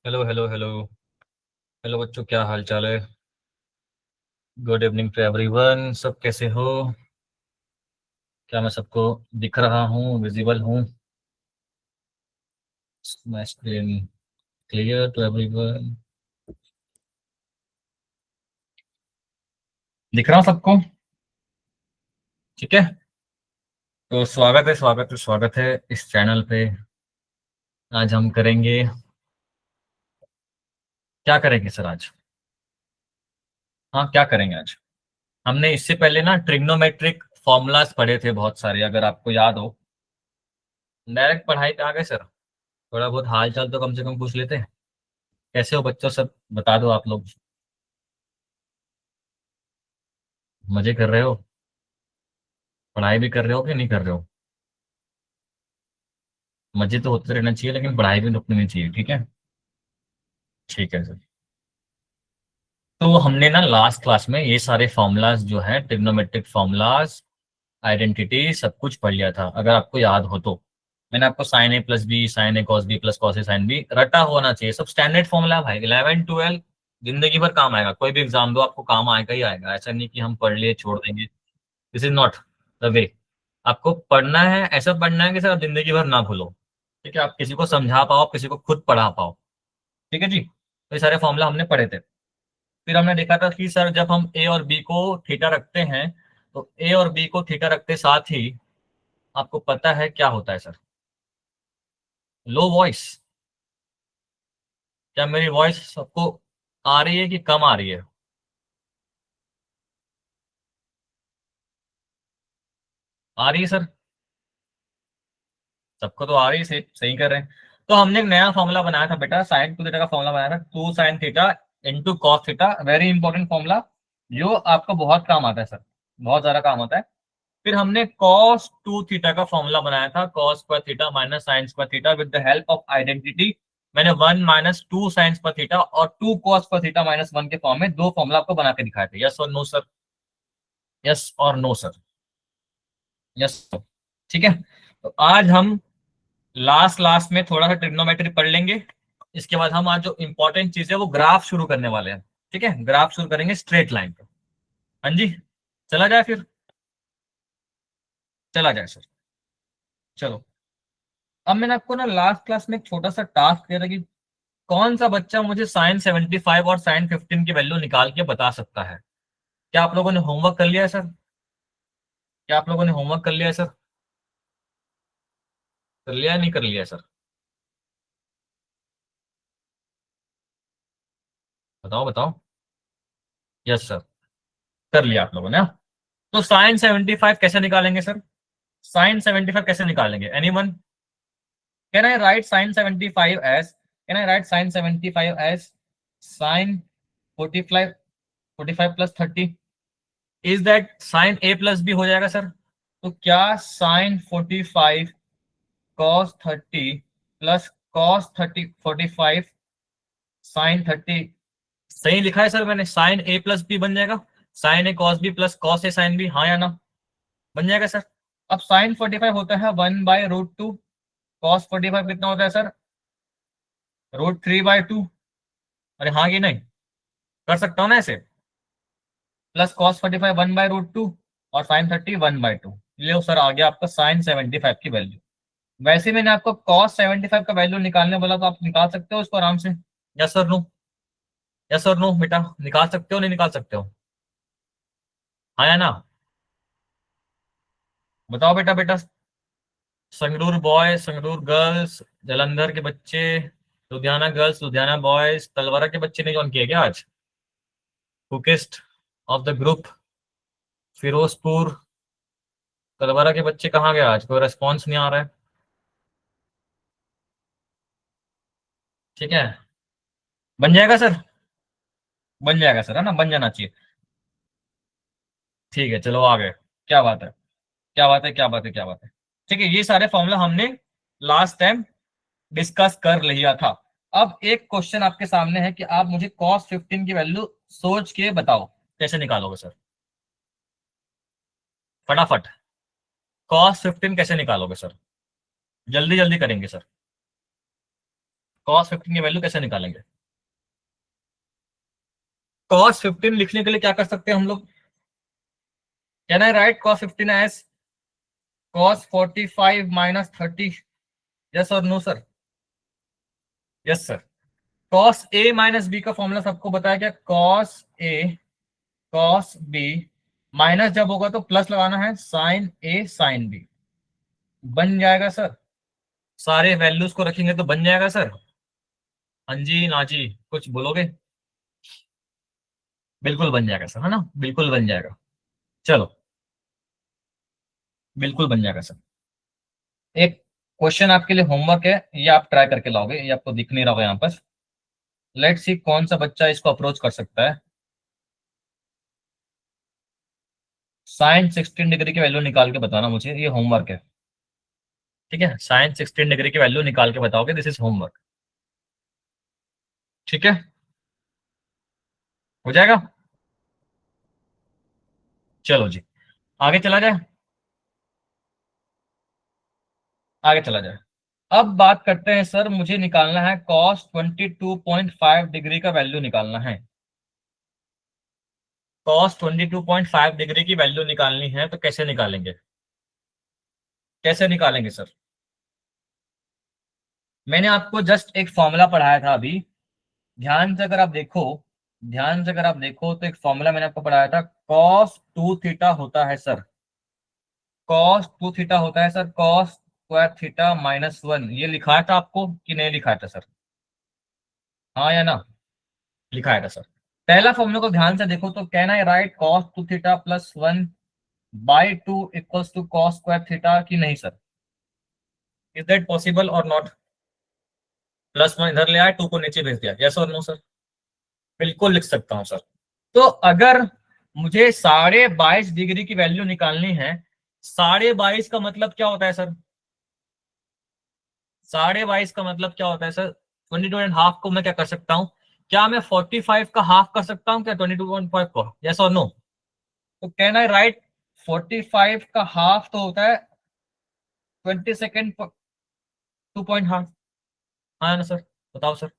Hello hello hello. Hello बच्चों, क्या हाल चाल है? Good evening to everyone. सब कैसे हो? क्या मैं सबको दिख रहा हूँ, विजिबल हूँ? My screen clear to everyone? दिख रहा हूँ सबको? ठीक है। तो स्वागत है, स्वागत है, स्वागत है इस चैनल पे। आज हम करेंगे, क्या करेंगे सर आज? हाँ, क्या करेंगे आज? हमने इससे पहले ना ट्रिग्नोमेट्रिक फॉर्मूलाज पढ़े थे बहुत सारे, अगर आपको याद हो। डायरेक्ट पढ़ाई पे आ गए सर। थोड़ा बहुत हाल चाल तो कम से कम पूछ लेते हैं। कैसे हो बच्चों, सब बता दो आप लोग। मजे कर रहे हो? पढ़ाई भी कर रहे हो कि नहीं कर रहे हो? मजे तो होते रहना चाहिए, लेकिन पढ़ाई भी रुकनी नहीं चाहिए, ठीक है? ठीक है सर। तो हमने ना लास्ट क्लास में ये सारे फॉर्मूलाज जो है, ट्रिग्नोमेट्रिक फॉर्मूलाज, आइडेंटिटी, सब कुछ पढ़ लिया था, अगर आपको याद हो तो। मैंने आपको sign A plus B, sign A cos B plus cos A sine B रटा होना चाहिए। सब स्टैंडर्ड फॉर्मूला है भाई, 11 12 जिंदगी भर काम आएगा। कोई भी एग्जाम दो, आपको काम आएगा ही आएगा। ऐसा नहीं कि हम पढ़ लिए छोड़ देंगे। This is not the way. आपको पढ़ना है, ऐसा पढ़ना है कि सर आप जिंदगी भर ना भूलो। ठीक है, आप किसी को समझा पाओ, किसी को खुद पढ़ा पाओ। ठीक है जी। तो ये सारे फॉर्मूला हमने पढ़े थे। फिर हमने देखा था कि सर जब हम ए और बी को थीटा रखते हैं, तो ए और बी को थीटा रखते साथ ही आपको पता है क्या होता है सर? Low voice. क्या मेरी वॉइस सबको आ रही है कि कम आ रही है? आ रही है सर? सबको तो आ रही है, सही सही कर रहे हैं। तो हमने एक नया फॉर्मूला बनाया था बेटा, साइन टू थीटा का फॉर्मूला बनाया था, two sine theta into cos theta. Very important formula, जो आपका बहुत काम आता है सर, बहुत ज्यादा काम आता है। फिर हमने cos 2 थीटा का फॉर्मूला बनाया था, cos square theta minus sine square theta with the help of identity. मैंने 1 माइनस 2 साइन स्क्वायर थीटा और 2 cos स्क्वायर थीटा माइनस 1 के फॉर्म में दो फॉर्मूला आपको बना के दिखाए थे। यस और नो सर? यस और नो सर? यस। ठीक है। तो आज हम लास्ट लास्ट में थोड़ा सा ट्रिग्नोमेट्री पढ़ लेंगे। इसके बाद हम आज जो इंपॉर्टेंट चीज है वो ग्राफ शुरू करने वाले हैं। ठीक है, ग्राफ शुरू करेंगे स्ट्रेट लाइन पे। हाँ जी। चला जाए फिर? चला जाए सर। चलो। अब मैंने आपको ना लास्ट क्लास में एक छोटा सा टास्क दिया था कि कौन सा बच्चा मुझे साइन 75 और साइन 15 की वैल्यू निकाल के बता सकता है। क्या आप लोगों ने होमवर्क कर लिया है सर? क्या आप लोगों ने होमवर्क कर लिया है सर? कर लिया है, नहीं कर लिया है सर? बताओ बताओ। यस सर, कर लिया आप लोगों ने, हाँ? तो साइन 75 कैसे निकालेंगे सर? साइन 75 कैसे निकालेंगे? Anyone? Can I write sine 75 as, can I write sine 75 as sine 45, 45 plus 30? Is that sine A plus B हो जाएगा सर? तो क्या sine 45 cos 30 plus cos 30 45 sine 30 सही लिखा है सर मैंने? साइन ए प्लस बी बन जाएगा। Sign A cos B plus cos A sine B, हाँ या ना? बन जाएगा सर। अब साइन 45 होता है 1/√2। कॉस 45 कितना होता है सर? √3/2। अरे हाँ कि नहीं? कर सकता हूँ ना ऐसे? प्लस कॉस 45 1/√2 और साइन 30 1/2। ले सर, आ गया आपका साइन 75 की वैल्यू। वैसे मैंने आपको कॉस 75 का वैल्यू निकालने बोला, तो आप निकाल सकते हो इसको आराम से। Yes sir no? यस और नो बेटा, निकाल सकते हो नहीं निकाल सकते हो? हाँ या ना? बताओ बेटा बेटा। संगरूर बॉयज, संगरूर गर्ल्स, जालंधर के बच्चे, लुधियाना गर्ल्स, लुधियाना बॉयज, तलवारा के बच्चे ने ज्वाइन किया क्या आज? कुकिस्ट ऑफ द ग्रुप, फिरोजपुर, तलवारा के बच्चे कहाँ गए आज? कोई रेस्पॉन्स नहीं आ रहा है। ठीक है, बन जाएगा सर? बन जाएगा सर, है ना? बन जाना चाहिए। ठीक है, चलो आ गए। क्या बात है, क्या बात है, क्या बात है, क्या बात है। ठीक है, ये सारे फॉर्मूला हमने लास्ट टाइम डिस्कस कर लिया था। अब एक क्वेश्चन आपके सामने है कि आप मुझे cos 15 की वैल्यू सोच के बताओ, कैसे निकालोगे सर? फटाफट। cos 15 कैसे निकालोगे सर? जल्दी जल्दी करेंगे सर। cos 15 की वैल्यू कैसे निकालेंगे? cos 15 लिखने के लिए क्या कर सकते हैं हम लोग? Can I write cos 15 as cos 45 minus 30? Yes और no sir? Yes sir. cos a minus b का फॉर्मूला सबको बताया क्या? cos a cos b minus जब होगा तो प्लस लगाना है, sin a sin b। बन जाएगा सर। सारे वैल्यूज को रखेंगे तो बन जाएगा सर। हाँ जी ना जी, कुछ बोलोगे? बिल्कुल बन जाएगा सर, है ना, बिल्कुल बन जाएगा। चलो, बिल्कुल बन जाएगा सर। एक क्वेश्चन आपके लिए होमवर्क है, ये आप ट्राई करके लाओगे, ये आपको दिख नहीं रहा होगा यहाँ पर। लेट्स सी कौन सा बच्चा इसको अप्रोच कर सकता है। साइन 16 डिग्री की वैल्यू निकाल के बताना मुझे, ये होमवर्क है। ठीक है, साइन 16 डिग्री की वैल्यू निकाल के बताओगे, दिस इज होमवर्क। ठीक है, हो जाएगा। चलो जी, आगे चला जाए। आगे चला जाए। अब बात करते हैं सर, मुझे निकालना है cos 22.5 डिग्री का वैल्यू निकालना है। cos 22.5 डिग्री की वैल्यू निकालनी है तो कैसे निकालेंगे? कैसे निकालेंगे सर? मैंने आपको जस्ट एक फॉर्मूला पढ़ाया था अभी। ध्यान से अगर आप देखो, ध्यान से अगर आप देखो तो एक फॉर्मूला मैंने आपको पढ़ाया था। cos 2 थीटा होता है सर, cos 2 थीटा होता है sir, cos square theta minus 1। ये लिखाया था आपको कि नहीं लिखाया था सर? हाँ या ना? लिखाया था सर। पहला फॉर्मूला को ध्यान से देखो तो can I write cos 2 theta plus 1 by 2 equals to cos square theta, कि नहीं सर? इज दैट पॉसिबल और नॉट? प्लस 1 इधर ले आए, 2 को नीचे भेज दिया, यस और नो सर? बिल्कुल लिख सकता हूं सर। तो अगर मुझे 22.5 डिग्री की वैल्यू निकालनी है, 22.5 का मतलब क्या होता है सर? 22.5 का मतलब क्या होता है सर? 22.5 को मैं क्या कर सकता हूँ? क्या मैं 45 का हाफ कर सकता हूँ क्या 22.5 को? यस और नो? तो कैन आई राइट 45 का हाफ तो होता है 22 पॉइंट हाफ। हाँ ना सर? बताओ सर।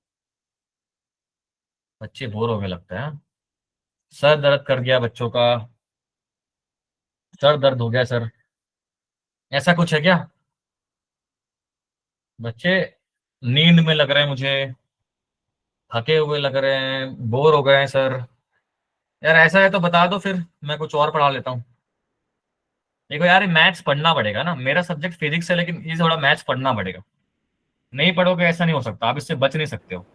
बच्चे बोर हो गए लगता है, हाँ? सर दर्द कर गया बच्चों का, सर दर्द हो गया सर, ऐसा कुछ है क्या? बच्चे नींद में लग रहे हैं मुझे, थके हुए लग रहे हैं, बोर हो गए हैं सर। यार ऐसा है तो बता दो, फिर मैं कुछ और पढ़ा लेता हूँ। देखो यार, मैथ्स पढ़ना पड़ेगा ना, मेरा सब्जेक्ट फिजिक्स है लेकिन ये थोड़ा मैथ्स पढ़ना पड़ेगा। नहीं पढ़ोगे ऐसा नहीं हो सकता, आप इससे बच नहीं सकते हो।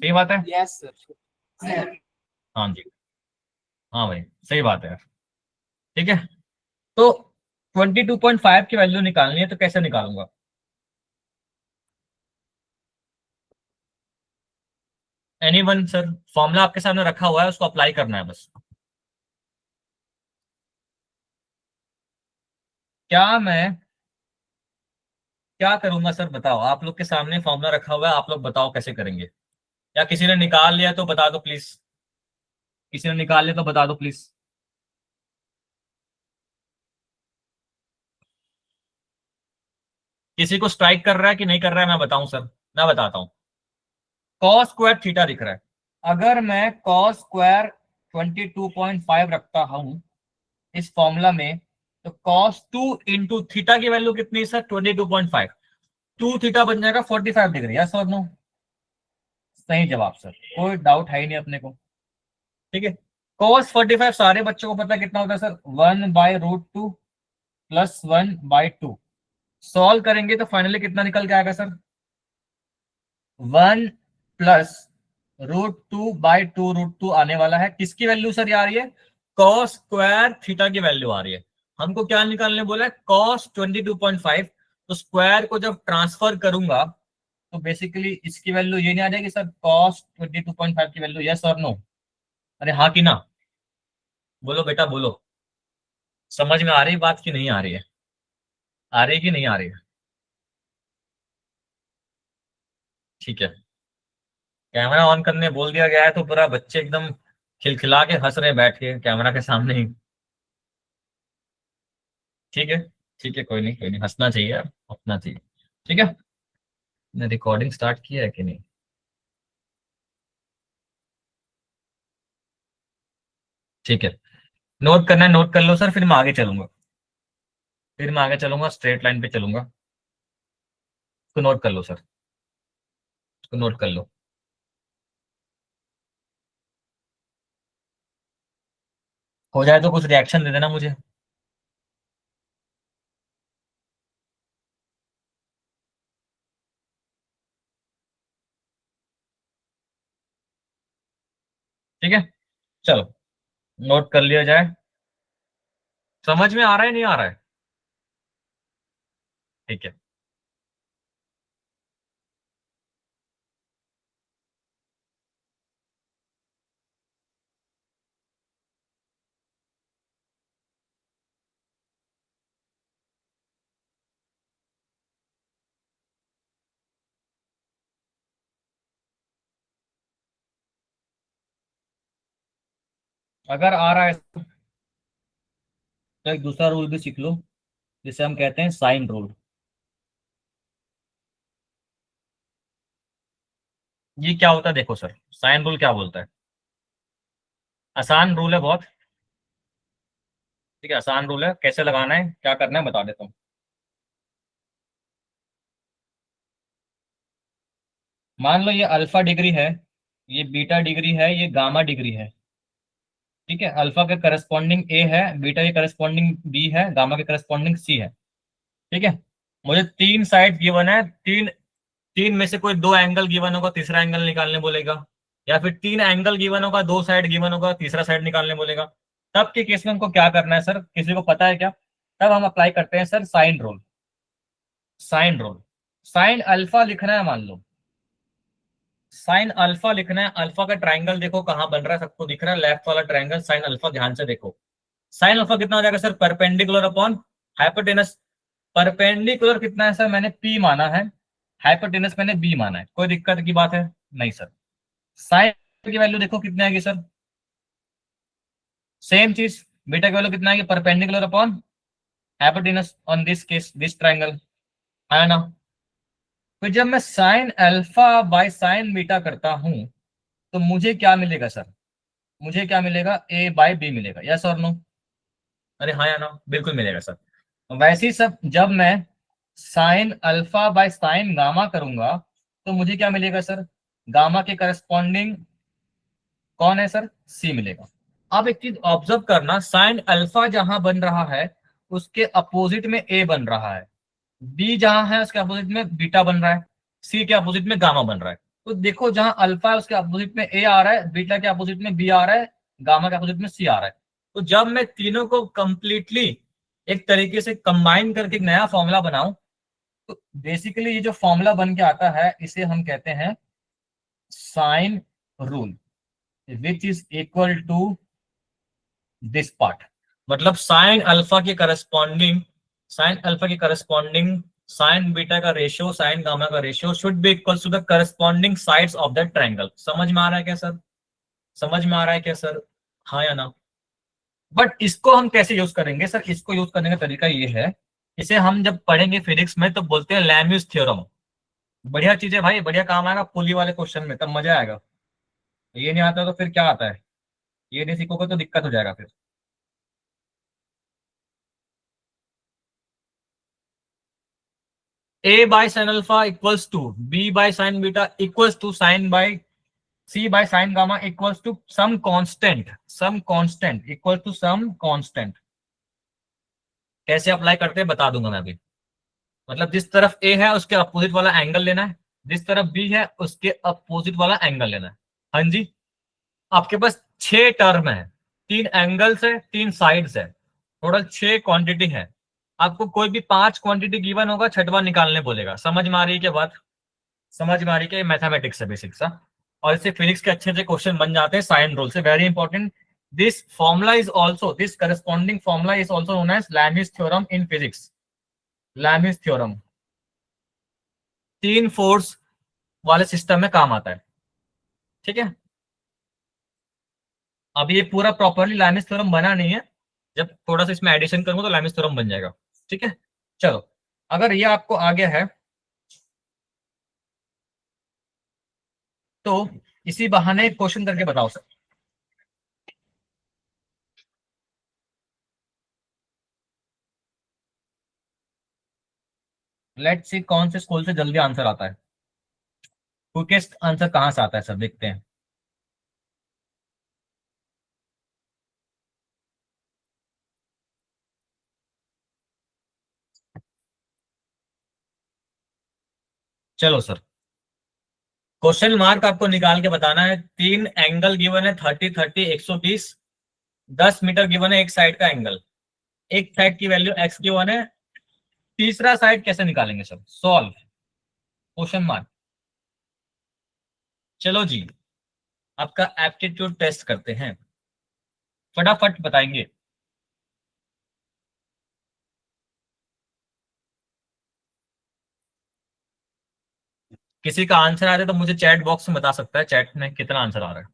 सही बात है। Yes sir. हाँ जी, हाँ भाई, सही बात है यार। ठीक है, तो 22.5 की वैल्यू निकालनी है तो कैसे निकालूंगा? Anyone sir? फॉर्मूला आपके सामने रखा हुआ है, उसको अप्लाई करना है बस। क्या मैं क्या करूंगा सर, बताओ। आप लोग के सामने फॉर्मूला रखा हुआ है, आप लोग बताओ कैसे करेंगे। या किसी ने निकाल लिया तो बता दो प्लीज। किसी ने निकाल लिया तो बता दो प्लीज। किसी को स्ट्राइक कर रहा है कि नहीं कर रहा है, मैं बताऊं सर? मैं बताता हूँ। कॉस स्क्वायर थीटा दिख रहा है। अगर मैं कॉस स्क्वायर 22.5 रखता हूं इस फॉर्मूला में, तो कॉस 2 इंटू थीटा की वैल्यू कितनी है सर? 22.5। 2 थीटा बन जाएगा 45 डिग्री, यस और नो? सही जवाब सर, कोई डाउट है ही नहीं अपने को। ठीक है, कॉस 45 सारे बच्चों को पता है कितना होता है सर? 1/√2 प्लस 1/2। सॉल्व करेंगे तो फाइनली कितना निकल के आएगा सर? 1 प्लस √2/2√2 आने वाला है। किसकी वैल्यू सर ये आ रही है? कॉस स्क्वायर थीटा की वैल्यू आ रही है। हमको क्या निकालने बोला है? कॉस 22.5। तो स्क्वायर को जब ट्रांसफर करूंगा तो बेसिकली इसकी वैल्यू ये नहीं आ जाएगी सर, कॉस 22.5 की वैल्यू? यस और नो? अरे हाँ कि ना? बोलो बेटा बोलो। समझ में आ रही बात की नहीं आ रही है? आ रही कि नहीं आ रही है? ठीक है, कैमरा ऑन करने बोल दिया गया है तो पूरा बच्चे एकदम खिलखिला के हंस रहे हैं बैठ के कैमरा के सामने ही। ठीक है, ठीक है, कोई नहीं कोई नहीं, हंसना चाहिए यार, हंसना चाहिए। ठीक है, ने रिकॉर्डिंग स्टार्ट किया है कि नहीं? ठीक है, नोट करना है नोट कर लो सर, फिर मैं आगे चलूंगा। फिर मैं आगे चलूंगा, स्ट्रेट लाइन पे चलूंगा। तो नोट कर लो सर, तो नोट कर लो। हो जाए तो कुछ रिएक्शन दे देना मुझे। ठीक है, चलो नोट कर लिया जाए। समझ में आ रहा है नहीं आ रहा है? ठीक है। अगर आ रहा है तो एक दूसरा रूल भी सीख लो, जिसे हम कहते हैं साइन रूल। ये क्या होता है देखो सर, साइन रूल क्या बोलता है? आसान रूल है बहुत। ठीक है, आसान रूल है, कैसे लगाना है क्या करना है बता देता हूँ। मान लो ये अल्फा डिग्री है, ये बीटा डिग्री है, ये गामा डिग्री है। ठीक है, अल्फा के करस्पॉन्डिंग ए है, बीटा के करस्पॉन्डिंग बी है, गामा के करस्पॉन्डिंग सी है। ठीक है, मुझे तीन साइड गिवन है, तीन तीन में से कोई दो एंगल गिवन होगा, तीसरा एंगल निकालने बोलेगा। या फिर तीन एंगल गिवन होगा, दो साइड गिवन होगा, तीसरा साइड निकालने बोलेगा। तब के केस में हमको क्या करना है सर, किसी को पता है क्या? तब हम अप्लाई करते हैं sir sine rule. Sine rule, sine alpha लिखना है मान लो, साइन अल्फा लिखना है। अल्फा का ट्राइंगल देखो कहाँ बन रहा है, सबको दिख रहा है लेफ्ट वाला ट्राइंगल साइन अल्फा, ध्यान से देखो। साइन अल्फा कितना हो जाएगा sir, perpendicular upon hypotenuse. Perpendicular कितना है सर, मैंने पी माना है, हाइपोटेनस मैंने बी माना है, कोई दिक्कत की बात है? नहीं सर। साइन की वैल्यू देखो कितनी आएगी सर, सेम चीज। बीटा की वैल्यू कितना आएगी, perpendicular upon hypotenuse on this case this triangle, है ना? फिर जब मैं sine alpha by sine beta करता हूं तो मुझे क्या मिलेगा सर, मुझे क्या मिलेगा, ए बाय बी मिलेगा, यस और नो? अरे हाँ या ना, बिल्कुल मिलेगा सर। वैसे ही सब जब मैं sine alpha by sine gamma करूंगा तो मुझे क्या मिलेगा सर, गामा के करस्पॉन्डिंग कौन है सर, सी मिलेगा। अब एक चीज ऑब्जर्व करना, साइन अल्फा जहां बन रहा है उसके अपोजिट में ए बन रहा है, बी जहां है उसके अपोजिट में बीटा बन रहा है, सी के अपोजिट में गामा बन रहा है। तो देखो जहां अल्फा है उसके अपोजिट में ए आ रहा है, बीटा के अपोजिट में बी आ रहा है, गामा के अपोजिट में सी आ रहा है। तो जब मैं तीनों को कंप्लीटली एक तरीके से कंबाइन करके एक नया फॉर्मूला बनाऊं, तो बेसिकली ये जो फॉर्मूला बन के आता है इसे हम कहते हैं sine rule, which is equal to this part. मतलब साइन अल्फा के करस्पॉन्डिंग, साइन अल्फा के करस्पॉन्डिंग साइन बीटा का रेशियो, साइन गामा का ratio should be equal to the corresponding sides of that triangle. समझ में आ रहा है क्या सर? समझ में आ रहा है क्या सर? हाँ या ना? बट इसको हम कैसे यूज करेंगे सर, इसको यूज करने का तरीका ये है, इसे हम जब पढ़ेंगे फिजिक्स में तो बोलते हैं लैम्यूस थ्योरम। बढ़िया चीज है भाई, बढ़िया काम आएगा पुली वाले क्वेश्चन में, तब मजा आएगा। ये नहीं आता तो फिर क्या आता है, ये नहीं सीखोगे तो दिक्कत हो जाएगा फिर। A by sine alpha equals to b by sine beta equals to sine by c by sine gamma equals to some constant, some constant equal to some constant. कैसे अप्लाई करते हैं बता दूंगा मैं अभी। मतलब जिस तरफ ए है उसके अपोजिट वाला एंगल लेना है, जिस तरफ बी है उसके अपोजिट वाला एंगल लेना है। हाँ जी, आपके पास छह टर्म है, तीन एंगल्स है, तीन साइड्स है, टोटल छह क्वांटिटी है। आपको कोई भी पांच क्वांटिटी गिवन होगा, छठवां निकालने बोलेगा। समझ में आ रही है क्या बात? समझ में आ रही है क्या? मैथमेटिक्स है बेसिक सा, और इससे फिजिक्स के अच्छे अच्छे क्वेश्चन बन जाते हैं साइन रूल से, very important. This formula is also, this corresponding formula is also known as Lami's theorem in physics. Lami's theorem तीन फोर्स वाले सिस्टम में काम आता है। ठीक है, अब ये पूरा प्रॉपरली लैमिस थ्योरम बना नहीं है, जब थोड़ा सा इसमें एडिशन करूंगा तो लैमिस थ्योरम बन जाएगा। ठीक है, चलो अगर ये आपको आ गया है तो इसी बहाने क्वेश्चन करके बताओ सर। लेट्स सी कौन से स्कूल से जल्दी आंसर आता है, क्विकेस्ट आंसर कहाँ से आता है सर, देखते हैं। चलो सर, क्वेश्चन मार्क आपको निकाल के बताना है। तीन एंगल गिवन है, 30 30 120, 10 मीटर गिवन है एक साइड का एंगल, एक साइड की वैल्यू एक्स गिवन है, तीसरा साइड कैसे निकालेंगे सर, सॉल्व क्वेश्चन मार्क। चलो जी, आपका एप्टीट्यूड टेस्ट करते हैं, फटाफट बताएंगे। किसी का आंसर आ रहा है तो मुझे चैट बॉक्स में बता सकता है, चैट में कितना आंसर आ रहा है।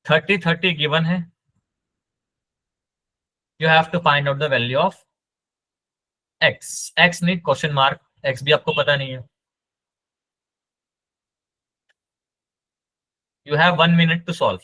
30 30 गिवन है, you have to find out the value of X. X नहीं, क्वेश्चन मार्क, एक्स भी आपको पता नहीं है। You have 1 minute to solve.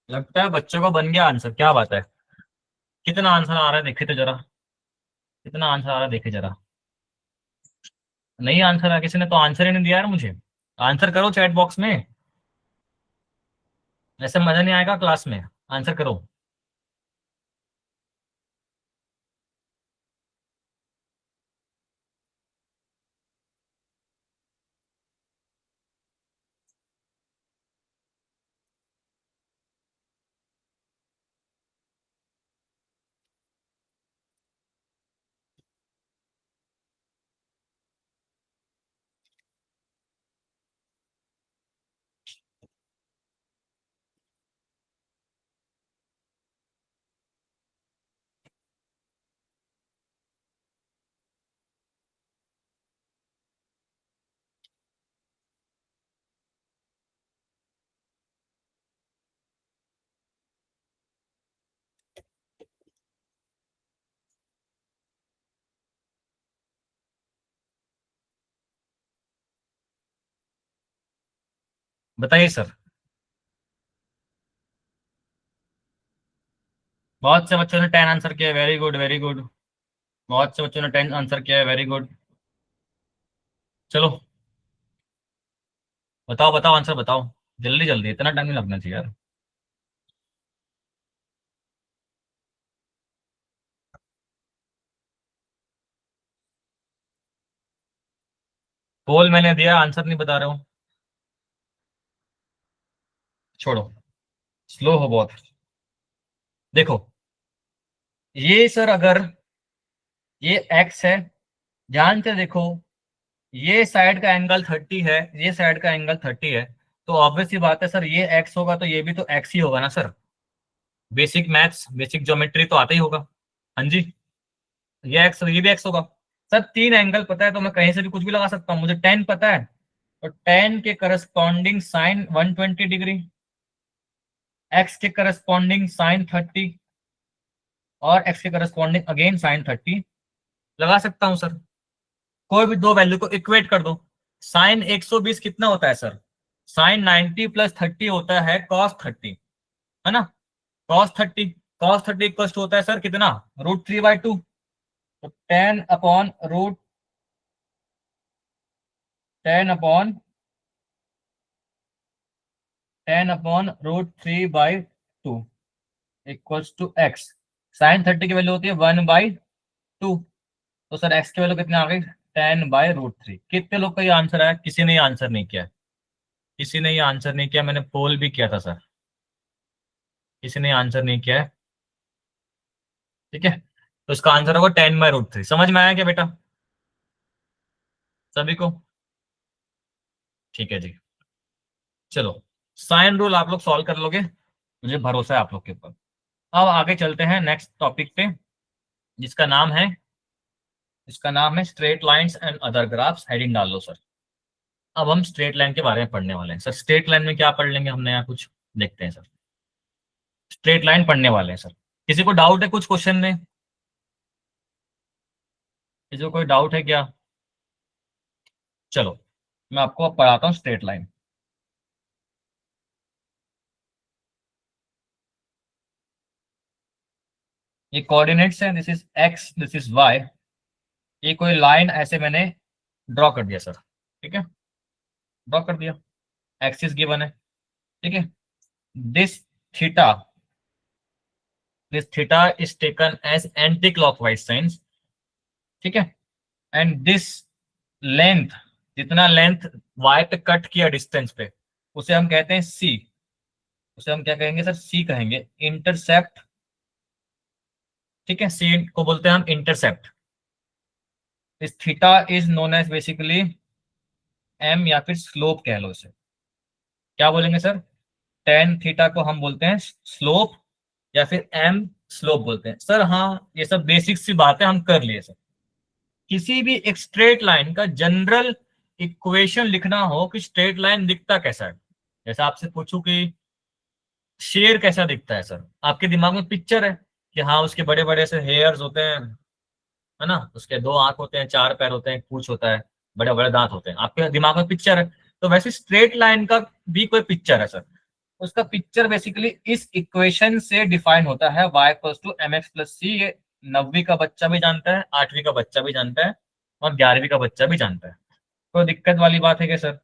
लगता है बच्चों को बन गया आंसर, क्या बात है। कितना आंसर आ रहा है देखे तो जरा, कितना आंसर आ रहा है देखे जरा। नहीं आंसर आ, किसी ने तो आंसर ही नहीं दिया यार मुझे। आंसर करो चैट बॉक्स में, ऐसे मजा नहीं आएगा क्लास में। आंसर करो। बताइए सर। बहुत से बच्चों ने 10 आंसर किया, वेरी गुड वेरी गुड। बहुत से बच्चों ने 10 आंसर किया है, वेरी गुड। चलो बताओ बताओ आंसर बताओ, जल्दी जल्दी, इतना टाइम नहीं लगना चाहिए यार। पोल मैंने दिया, आंसर नहीं बता रहा हूँ। छोड़ो, स्लो हो बहुत। देखो, ये सर अगर ये एक्स है, ध्यान से देखो, ये साइड का एंगल 30 है, ये साइड का एंगल 30 है, तो ऑब्वियस सी बात है सर, ये एक्स होगा तो ये भी तो एक्स ही होगा ना sir. Basic maths, basic geometry तो आता ही होगा। हाँ जी, ये एक्स, ये भी एक्स होगा। सर तीन एंगल पता है तो मैं कहीं से भी कुछ भी लगा सकता हूँ, मुझे टेन पता है, तो टेन के करस्पॉन्डिंग साइन 120 डिग्री, एक्स के करस्पॉन्डिंग साइन 30, और एक्स के करस्पॉन्डिंग अगेन साइन 30 लगा सकता हूँ सर। कोई भी दो वैल्यू को इक्वेट कर दो। साइन 120 कितना होता है सर, साइन 90 प्लस 30 होता है कॉस 30, है ना। कॉस 30 इक्वल होता है सर कितना, √3/2। तो 10 upon 10/√3/2 equals to X. Sine 30 की वैल्यू होती है 1/2। तो सर एक्स की वैल्यू कितनी आ गई? 10/√3। कितने लोग का ये आंसर आया? किसी ने ये आंसर नहीं किया? किसी ने ये आंसर नहीं किया? मैंने पोल भी किया था सर, किसी ने आंसर नहीं किया है। ठीक है, तो इसका आंसर होगा 10/√3। समझ में आया क्या बेटा सभी को? ठीक है जी, चलो साइन रूल आप लोग सॉल्व कर लोगे, मुझे भरोसा है आप लोग के ऊपर। अब आगे चलते हैं नेक्स्ट टॉपिक पे, जिसका नाम है straight lines and other graphs. Heading डाल लो सर। अब हम स्ट्रेट लाइन के बारे में पढ़ने वाले हैं सर। स्ट्रेट लाइन में क्या पढ़ लेंगे हमने यहाँ कुछ देखते हैं सर। स्ट्रेट लाइन पढ़ने वाले हैं सर। किसी को डाउट है कुछ क्वेश्चन में? किसी को कोई डाउट है क्या? चलो मैं आपको अब पढ़ाता हूँ स्ट्रेट लाइन। ये कोऑर्डिनेट्स हैं, this is X, this is Y. ये कोई लाइन ऐसे मैंने ड्रॉ कर दिया सर। ठीक है, ड्रॉ कर दिया, एक्सिस गिवन है। ठीक है, this theta this theta is taken as anticlockwise sense. ठीक है, एंड दिस लेंथ, जितना लेंथ वाई पे कट किया डिस्टेंस पे, उसे हम कहते हैं सी। उसे हम क्या कहेंगे सर? सी कहेंगे, इंटरसेप्ट। ठीक है, सी को बोलते हैं हम intercept. This theta is known as basically M, या फिर स्लोप कह लो इसे। क्या बोलेंगे सर? टेन थीटा को हम बोलते हैं स्लोप, या फिर एम स्लोप बोलते हैं सर। हाँ, ये सब बेसिक सी बातें हम कर लिए सर। किसी भी एक स्ट्रेट लाइन का जनरल इक्वेशन लिखना हो कि स्ट्रेट लाइन दिखता कैसा है, जैसे आपसे पूछूं कि शेर कैसा दिखता है सर, आपके दिमाग में पिक्चर है कि हाँ उसके बड़े बड़े से हेयर्स होते हैं, है ना, उसके दो आंख होते हैं, चार पैर होते हैं, पूंछ होता है, बड़े बड़े दांत होते हैं, आपके दिमाग में पिक्चर है। तो वैसे स्ट्रेट लाइन का भी कोई पिक्चर है सर। उसका पिक्चर बेसिकली इस इक्वेशन से डिफाइन होता है, y equals to M x plus c. ये 9वीं का बच्चा भी जानता है, 8वीं का बच्चा भी जानता है, और 11वीं का बच्चा भी जानता है। कोई दिक्कत वाली बात है क्या सर?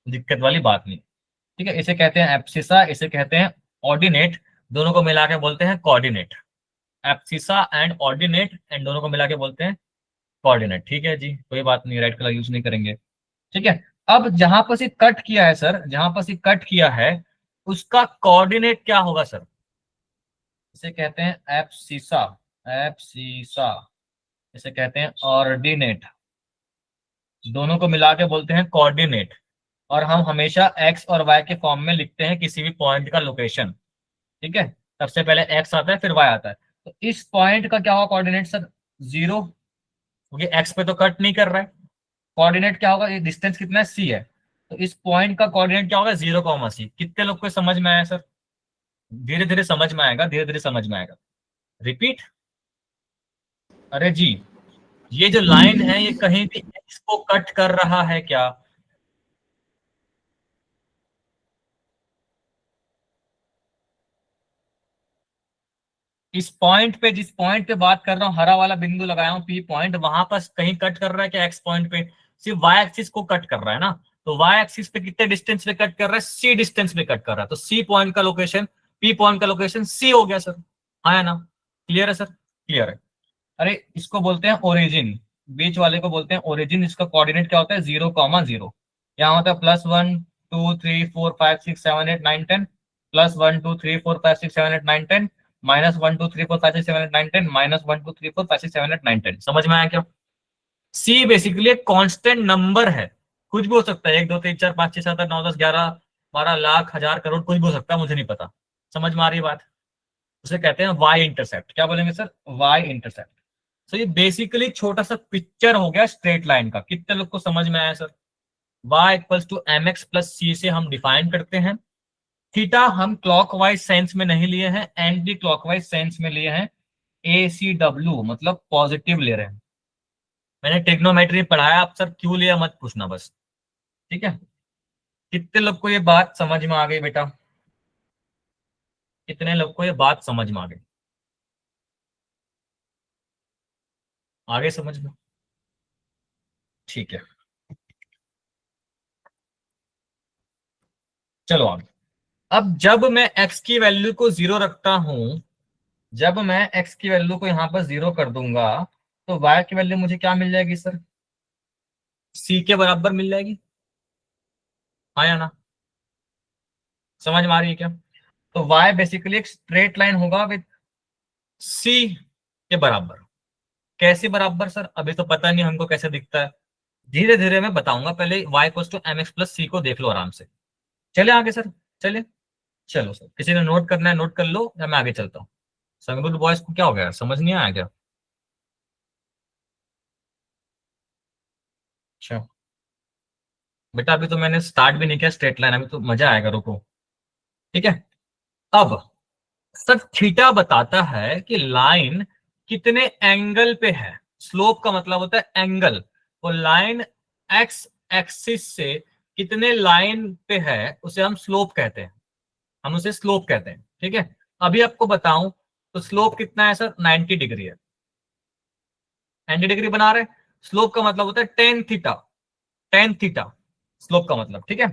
दिक्कत वाली बात नहीं। ठीक है, इसे कहते हैं एब्सिसा, इसे कहते हैं ऑर्डिनेट। दोनों को मिला के बोलते हैं coordinate. Abscissa and ordinate, and दोनों को मिला के बोलते हैं कोऑर्डिनेट। ठीक है जी, कोई बात नहीं, राइट कलर यूज नहीं करेंगे। ठीक है, अब जहां पर से कट किया है सर, जहां पर से कट किया है, उसका कोऑर्डिनेट क्या होगा सर? इसे कहते हैं एब्सिसा। एब्सिसा, इसे कहते हैं ऑर्डिनेट। दोनों को मिला के बोलते हैं कोऑर्डिनेट। और हम हमेशा एक्स और वाई के फॉर्म में लिखते हैं किसी भी पॉइंट का लोकेशन। ठीक है, सबसे पहले एक्स आता है, फिर वाई आता है। तो इस पॉइंट का क्या होगा कोऑर्डिनेट सर? 0, क्योंकि एक्स पे तो कट नहीं कर रहा है। कोऑर्डिनेट क्या होगा? ये डिस्टेंस कितना है? सी है। तो इस पॉइंट का कोऑर्डिनेट क्या होगा? 0, सी। कितने लोग को समझ में आया सर? धीरे धीरे समझ में आएगा, धीरे धीरे समझ में आएगा। रिपीट। अरे जी, ये जो लाइन है ये कहीं भी एक्स को कट कर रहा है क्या? इस पॉइंट पे, जिस पॉइंट पे बात कर रहा हूँ, हरा वाला बिंदु लगाया हूँ पी पॉइंट, वहां पर कहीं कट कर रहा है क्या एक्स पॉइंट पे? सिर्फ वाई एक्सिस को कट कर रहा है ना। तो वाई एक्सिस पे कितने डिस्टेंस पे कट कर रहा है? सी डिस्टेंस पे कट कर रहा है। तो सी पॉइंट का लोकेशन, पी पॉइंट का लोकेशन सी हो गया सर। हाँ या ना? क्लियर है सर? क्लियर है। अरे इसको बोलते हैं ओरिजिन, बीच वाले को बोलते हैं ओरिजिन। इसका कोऑर्डिनेट क्या होता है? 0, 0। यहाँ होता है +1 2 3 4 5 6 7 8 9 10, +1 2 3 4 5 6 7 8 9 10, -1 2 3 4 5 6 7 8 9 10, -1 2 3 4 5 6 7 8 9 10। समझ में आया क्या? सी बेसिकली एक कांस्टेंट नंबर है, कुछ भी हो सकता है, 1 2 3 4 5 6 7 8 9 10 11 12 लाख 1000 करोड़, कुछ भी हो सकता है, मुझे नहीं पता। समझ में आ रही है बात? उसे कहते हैं वाई इंटरसेप्ट। क्या बोलेंगे सर? Y intercept. तो ये बेसिकली छोटा सा पिक्चर हो गया स्ट्रेट लाइन का। कितने लोग को समझ में आया sir? y equals to M x plus c से हम डिफाइन करते हैं। थीटा हम क्लॉकवाइज सेंस में नहीं लिए हैं, एंटी क्लॉकवाइज सेंस में लिए हैं। ए सी डब्ल्यू मतलब पॉजिटिव ले रहे हैं। मैंने ट्रिग्नोमेट्री पढ़ाया, आप सर क्यों लिया मत पूछना बस। ठीक है, कितने लोग को ये बात समझ में आ गई बेटा? कितने लोग को ये बात समझ में आ गई? आगे समझ में? ठीक है, चलो आगे। अब जब मैं x की वैल्यू को 0 रखता हूं, जब मैं x की वैल्यू को यहां पर 0 कर दूंगा, तो y की वैल्यू मुझे क्या मिल जाएगी सर? c के बराबर मिल जाएगी। हाँ या ना? समझ में आ रही है क्या? तो y बेसिकली एक स्ट्रेट लाइन होगा विद c के बराबर। कैसे बराबर सर? अभी तो पता नहीं हमको कैसे दिखता है, धीरे धीरे मैं बताऊंगा। पहले y equals to M x plus c को देख लो आराम से। चले आगे सर, चले। चलो सर, किसी ने नोट करना है नोट कर लो, या मैं आगे चलता हूँ। संगरुल बॉयज को क्या हो गया, समझ नहीं आया क्या? अच्छा बेटा, अभी तो मैंने स्टार्ट भी नहीं किया स्ट्रेट लाइन, अभी तो मजा आएगा, रुको। ठीक है। अब सर थीटा बताता है कि लाइन कितने एंगल पे है। स्लोप का मतलब होता है एंगल। वो लाइन एक्स एक्सिस से कितने लाइन पे है उसे हम स्लोप कहते हैं। हम उसे स्लोप कहते हैं, ठीक है। अभी आपको बताऊं तो स्लोप कितना है सर? 90 डिग्री है। 90 डिग्री बना रहे। स्लोप का मतलब होता है tan theta. Tan theta slope का मतलब, ठीक है।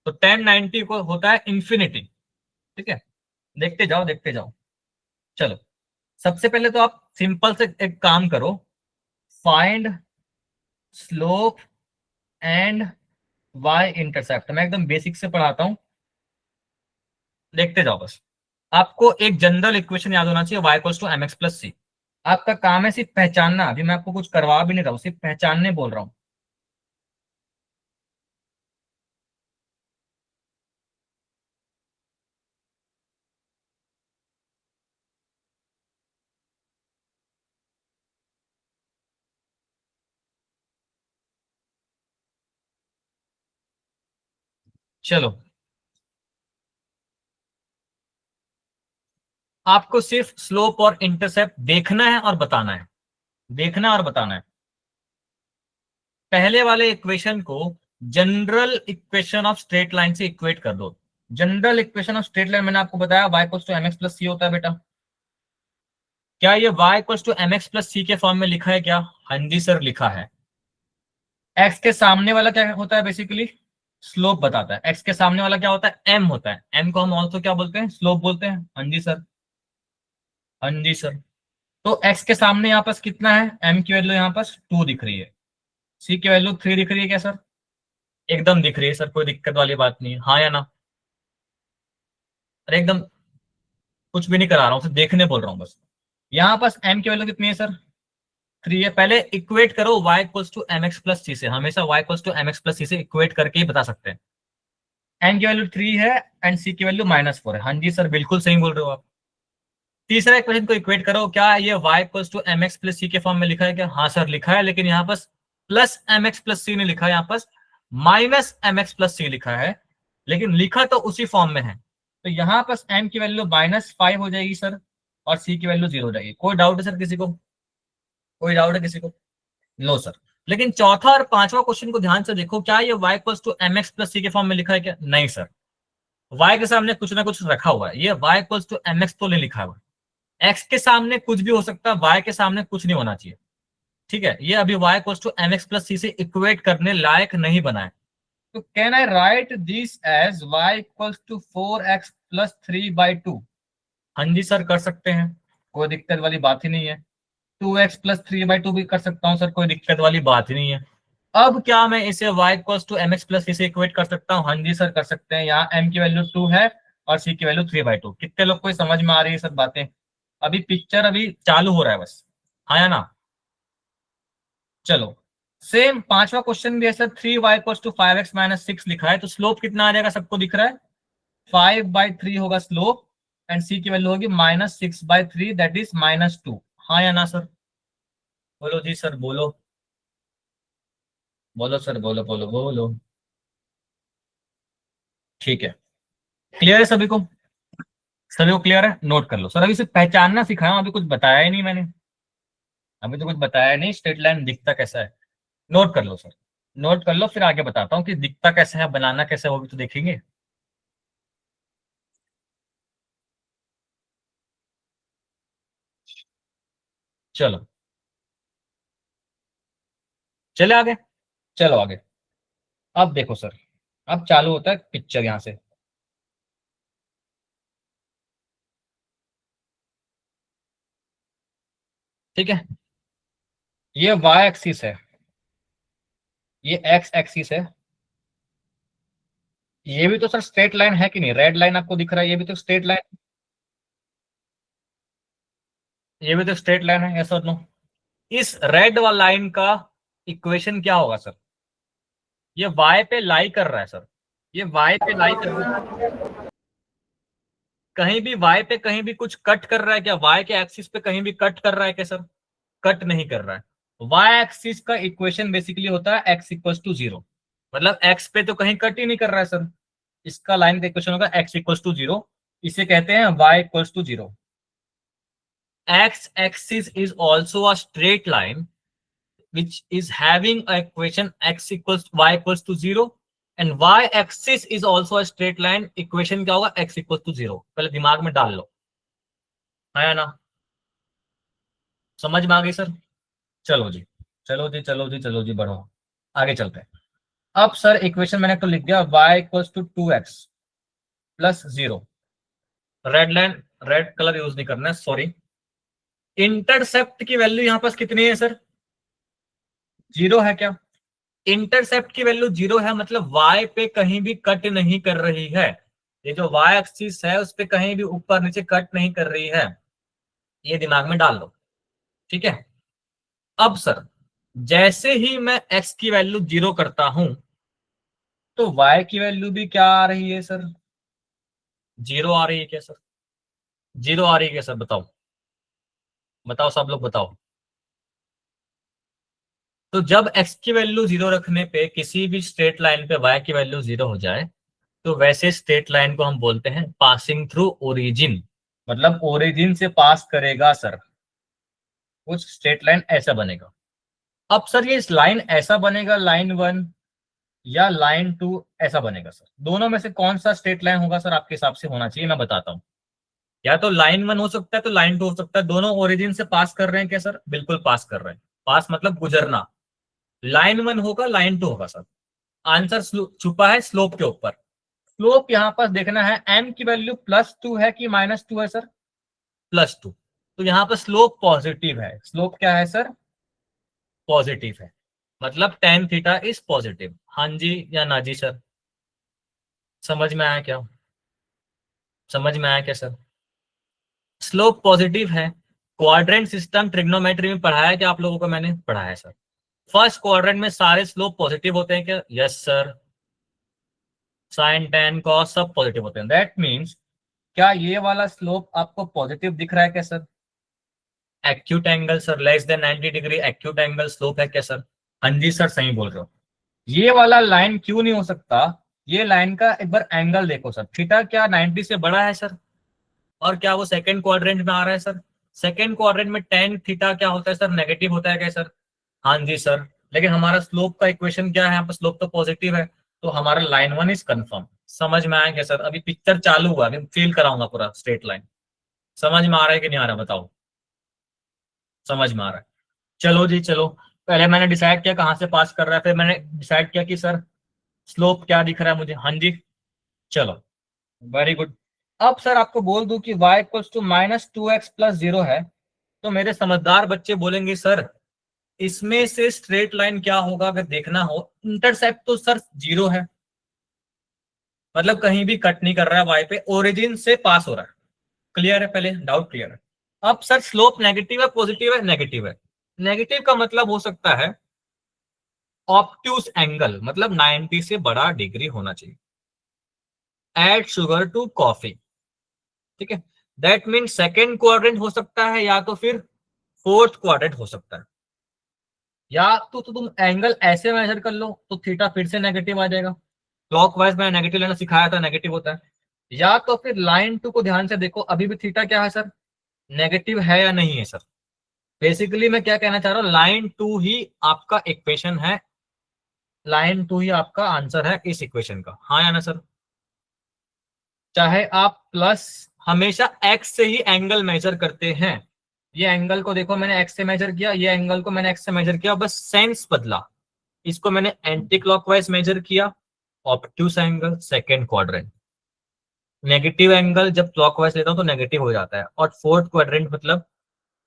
तो टेन 90 को होता है इंफिनिटी। ठीक है, देखते जाओ देखते जाओ। चलो, सबसे पहले तो आप सिंपल से एक काम करो, find slope and Y intercept. मैं एकदम बेसिक से पढ़ाता हूं, देखते जाओ बस। आपको एक जनरल इक्वेशन याद होना चाहिए, y equals to M x plus c. आपका काम है सिर्फ पहचानना, अभी मैं आपको कुछ करवा भी नहीं रहा हूं, सिर्फ पहचानने बोल रहा हूं। चलो, आपको सिर्फ स्लोप और इंटरसेप्ट देखना है और बताना है। देखना है और बताना है। पहले वाले इक्वेशन को general equation of straight line से इक्वेट कर दो। General equation of straight line मैंने आपको बताया y equals to M x plus c होता है बेटा। क्या ये y equals to M x plus c के फॉर्म में लिखा है क्या? हाँ जी सर, लिखा है। x के सामने वाला क्या होता है? बेसिकली स्लोप बताता है। x के सामने वाला क्या होता है? m होता है। m को हम ऑल्सो क्या बोलते हैं? स्लोप बोलते हैं। हाँ जी सर, हाँ जी सर। तो x के सामने यहाँ पास कितना है? m की वैल्यू यहाँ पास 2 दिख रही है। c की वैल्यू 3 दिख रही है क्या सर? एकदम दिख रही है सर, कोई दिक्कत वाली बात नहीं है। हाँ या ना? अरे एकदम कुछ भी नहीं करा रहा हूँ, सिर्फ देखने बोल रहा हूँ बस। यहाँ पास m की वैल्यू कितनी है सर? 3 है। पहले इक्वेट करो y equals to M x plus c से। हमेशा y equals to M x plus c से इक्वेट करके ही बता सकते हैं। n की वैल्यू 3 है एंड c की वैल्यू -4 है। हाँ जी सर, बिल्कुल सही बोल रहे हो आप। तीसरा इक्वेशन को इक्वेट करो, क्या ये y equals to M x plus c के फॉर्म में लिखा है क्या? हाँ सर लिखा है, लेकिन यहाँ पास प्लस एम एक्स प्लस सी नहीं लिखा है, यहाँ पास माइनस एम एक्स प्लस सी लिखा है। लेकिन लिखा तो उसी फॉर्म में है। तो यहाँ पास m की वैल्यू -5 हो जाएगी सर, और c की वैल्यू 0 हो जाएगी। कोई डाउट है सर किसी को? कोई डाउट है किसी को? No sir. लेकिन चौथा और पांचवा क्वेश्चन को ध्यान से देखो, क्या ये y equals to M x plus c के फॉर्म में लिखा है क्या? नहीं सर। y के सामने कुछ ना कुछ रखा हुआ है, ये y equals to M X तो नहीं लिखा हुआ है। x के सामने कुछ भी हो सकता है, y के सामने कुछ नहीं होना चाहिए। ठीक है, ये अभी y equals to M x plus c से इक्वेट करने लायक नहीं बना है। तो can I write this as y equals to 4x plus 3/2? हाँ जी सर, कर सकते हैं, कोई दिक्कत वाली बात ही नहीं है। 2x प्लस 3/2 भी कर सकता हूँ सर, कोई दिक्कत वाली बात ही नहीं है। अब क्या मैं इसे y equals to M x plus c से इक्वेट कर सकता हूँ? हाँ जी सर, कर सकते हैं। यहाँ m की वैल्यू 2 है और c की वैल्यू 3/2। कितने लोग को समझ में आ रही है सब बातें? अभी पिक्चर अभी चालू हो रहा है बस। हाँ या ना? चलो, सेम पांचवा क्वेश्चन भी है sir. 3y equals to 5x-6 लिखा है, तो स्लोप कितना आ जाएगा? सबको दिख रहा है, 5/3 होगा स्लोप। एंड c की वैल्यू होगी -6/3, दैट इज -2। हाँ या ना सर? बोलो जी सर, बोलो। बोलो सर, बोलो बोलो बोलो। ठीक है, क्लियर है सभी को? सभी को क्लियर है? नोट कर लो सर, अभी सिर्फ पहचानना सिखाया हूं, अभी कुछ बताया ही नहीं मैंने। अभी तो कुछ बताया नहीं, स्ट्रेट लाइन दिखता कैसा है। नोट कर लो सर, नोट कर लो, फिर आगे बताता हूँ कि दिखता कैसा है, बनाना कैसा है, वो भी तो देखेंगे। चलो, चले आगे। चलो आगे। अब देखो सर, अब चालू होता है पिक्चर यहाँ से। ठीक है, ये वाई एक्सिस है, ये एक्स एक्सिस है, ये भी तो सर स्ट्रेट लाइन है कि नहीं, रेड लाइन आपको दिख रहा है, ये भी तो स्ट्रेट लाइन, ये भी तो स्ट्रेट लाइन है, यस और नो। इस रेड वाला लाइन का इक्वेशन क्या होगा सर? ये वाई पे लाई कर रहा है सर, ये वाई पे लाई कर रहा है, कहीं भी वाई पे कहीं भी कुछ कट कर रहा है क्या? वाई के एक्सिस पे कहीं भी कट कर रहा है क्या सर? कट नहीं कर रहा है। वाई एक्सिस का इक्वेशन बेसिकली होता है एक्स इक्वल टू जीरो, मतलब एक्स पे तो कहीं कट ही नहीं कर रहा है सर, इसका लाइन का इक्वेशन होगा एक्स इक्वल टू जीरो, इसे कहते हैं Y equal to zero. X axis is also a straight line which is having a equation x equals y equals to 0 and y axis is also a straight line, equation क्या होगा? x equals to 0। पहले दिमाग में डाल लो, है ना? समझ में आ गई सर? चलो जी, चलो जी, चलो जी, चलो जी, बढ़ो आगे चलते हैं। अब सर इक्वेशन मैंने तो लिख दिया, y equals to 2x plus 0। Red line, red colour use नहीं करना है, सॉरी। इंटरसेप्ट की वैल्यू यहां पास कितनी है सर? जीरो है क्या? इंटरसेप्ट की वैल्यू जीरो है, मतलब y पे कहीं भी कट नहीं कर रही है, ये जो y एक्सिस है उस पे कहीं भी ऊपर नीचे कट नहीं कर रही है, ये दिमाग में डाल लो। ठीक है, अब सर जैसे ही मैं x की वैल्यू जीरो करता हूं तो y की वैल्यू भी क्या आ रही है सर? जीरो आ रही है क्या सर? जीरो आ रही है क्या सर? बताओ, बताओ सब लोग बताओ। तो जब x की वैल्यू जीरो रखने पे किसी भी स्ट्रेट लाइन पे y की वैल्यू जीरो हो जाए, तो वैसे स्ट्रेट लाइन को हम बोलते हैं पासिंग थ्रू ओरिजिन, मतलब ओरिजिन से पास करेगा सर, कुछ स्ट्रेट लाइन ऐसा बनेगा। अब सर ये इस लाइन ऐसा बनेगा, लाइन वन, या लाइन टू ऐसा बनेगा सर? दोनों में से कौन सा स्ट्रेट लाइन होगा सर आपके हिसाब से होना चाहिए? मैं बताता हूँ। या तो लाइन वन हो सकता है, तो लाइन टू हो सकता है। दोनों ओरिजिन से पास कर रहे हैं क्या सर? बिल्कुल पास कर रहे हैं, पास मतलब गुजरना। लाइन वन होगा, लाइन टू होगा सर। आंसर छुपा है स्लोप के ऊपर। स्लोप यहां पास देखना है, एम की वैल्यू प्लस टू है कि माइनस टू है सर? Plus two. तो यहाँ पर स्लोप पॉजिटिव है। स्लोप क्या है सर? पॉजिटिव है, मतलब टेन थीटा इज पॉजिटिव। हाँ जी या ना जी सर? समझ में आया क्या? समझ में आया क्या सर? स्लोप पॉजिटिव है। क्वाड्रेंट सिस्टम ट्रिग्नोमेट्री में पढ़ाया क्या आप लोगों को? मैंने पढ़ाया सर। फर्स्ट क्वाड्रेंट में सारे स्लोप पॉजिटिव होते हैं क्या? Yes sir. Sine tan cos सब पॉजिटिव होते हैं। दैट मीन्स क्या ये वाला स्लोप आपको पॉजिटिव दिख रहा है क्या sir? Acute angle sir, less than 90 degree acute angle slope है क्या सर? हाँ जी सर, सही बोल रहे हो। ये वाला लाइन क्यों नहीं हो सकता? ये लाइन का एक बार एंगल देखो सर, थीटा क्या 90 से बड़ा है सर? और क्या वो सेकंड क्वाड्रेंट में आ रहा है सर? सेकंड क्वाड्रेंट में टेन थीटा क्या होता है सर? नेगेटिव होता है क्या सर? हाँ जी सर। लेकिन हमारा स्लोप का इक्वेशन क्या है? यहाँ पर स्लोप तो पॉजिटिव है, तो हमारा लाइन वन इज कंफर्म। समझ में आया क्या सर? अभी पिक्चर चालू हुआ, अभी फील कराऊंगा पूरा स्ट्रेट लाइन। समझ में आ रहा है कि नहीं आ रहा बताओ? समझ में आ रहा है? चलो जी चलो, पहले मैंने डिसाइड किया कहाँ से पास कर रहा है, फिर मैंने डिसाइड किया कि सर स्लोप क्या दिख रहा है मुझे। हाँ जी, चलो, वेरी गुड। अब सर आपको बोल दूं कि y equals to minus two X plus zero है, तो मेरे समझदार बच्चे बोलेंगे सर इसमें से स्ट्रेट लाइन क्या होगा? अगर देखना हो, इंटरसेप्ट तो सर जीरो है, मतलब कहीं भी कट नहीं कर रहा है, y पे ओरिजिन से पास हो रहा है। क्लियर है? पहले डाउट क्लियर है। अब सर स्लोप नेगेटिव है पॉजिटिव है? नेगेटिव है। नेगेटिव का मतलब हो सकता है ऑब्ट्यूज एंगल, मतलब 90 से बड़ा डिग्री होना चाहिए। ऐड शुगर टू कॉफी, ठीक है। दैट मीन सेकेंड क्वाड्रेंट हो सकता है, या तो फिर फोर्थ क्वाड्रेंट हो सकता है। या तो तुम एंगल ऐसे मेजर कर लो तो थीटा फिर से नेगेटिव आ जाएगा, क्लॉकवाइज मैंने नेगेटिव लेना सिखाया था, नेगेटिव होता है। या तो फिर लाइन टू को ध्यान से देखो, अभी भी थीटा क्या है सर? नेगेटिव है या नहीं है सर? बेसिकली मैं क्या कहना चाह रहा हूँ, लाइन टू ही आपका इक्वेशन है, लाइन टू ही आपका आंसर है इस इक्वेशन का। हाँ या ना सर? चाहे आप प्लस, हमेशा एक्स से ही एंगल मेजर करते हैं। ये एंगल को देखो, मैंने एक्स से मेजर किया, ये एंगल को मैंने एक्स से मेजर किया, बस सेंस बदला। इसको मैंने एंटी क्लॉकवाइज मेजर किया, obtuse angle second quadrant. Negative angle जब क्लॉकवाइज लेता हूं तो नेगेटिव हो जाता है, और फोर्थ क्वाड्रेंट मतलब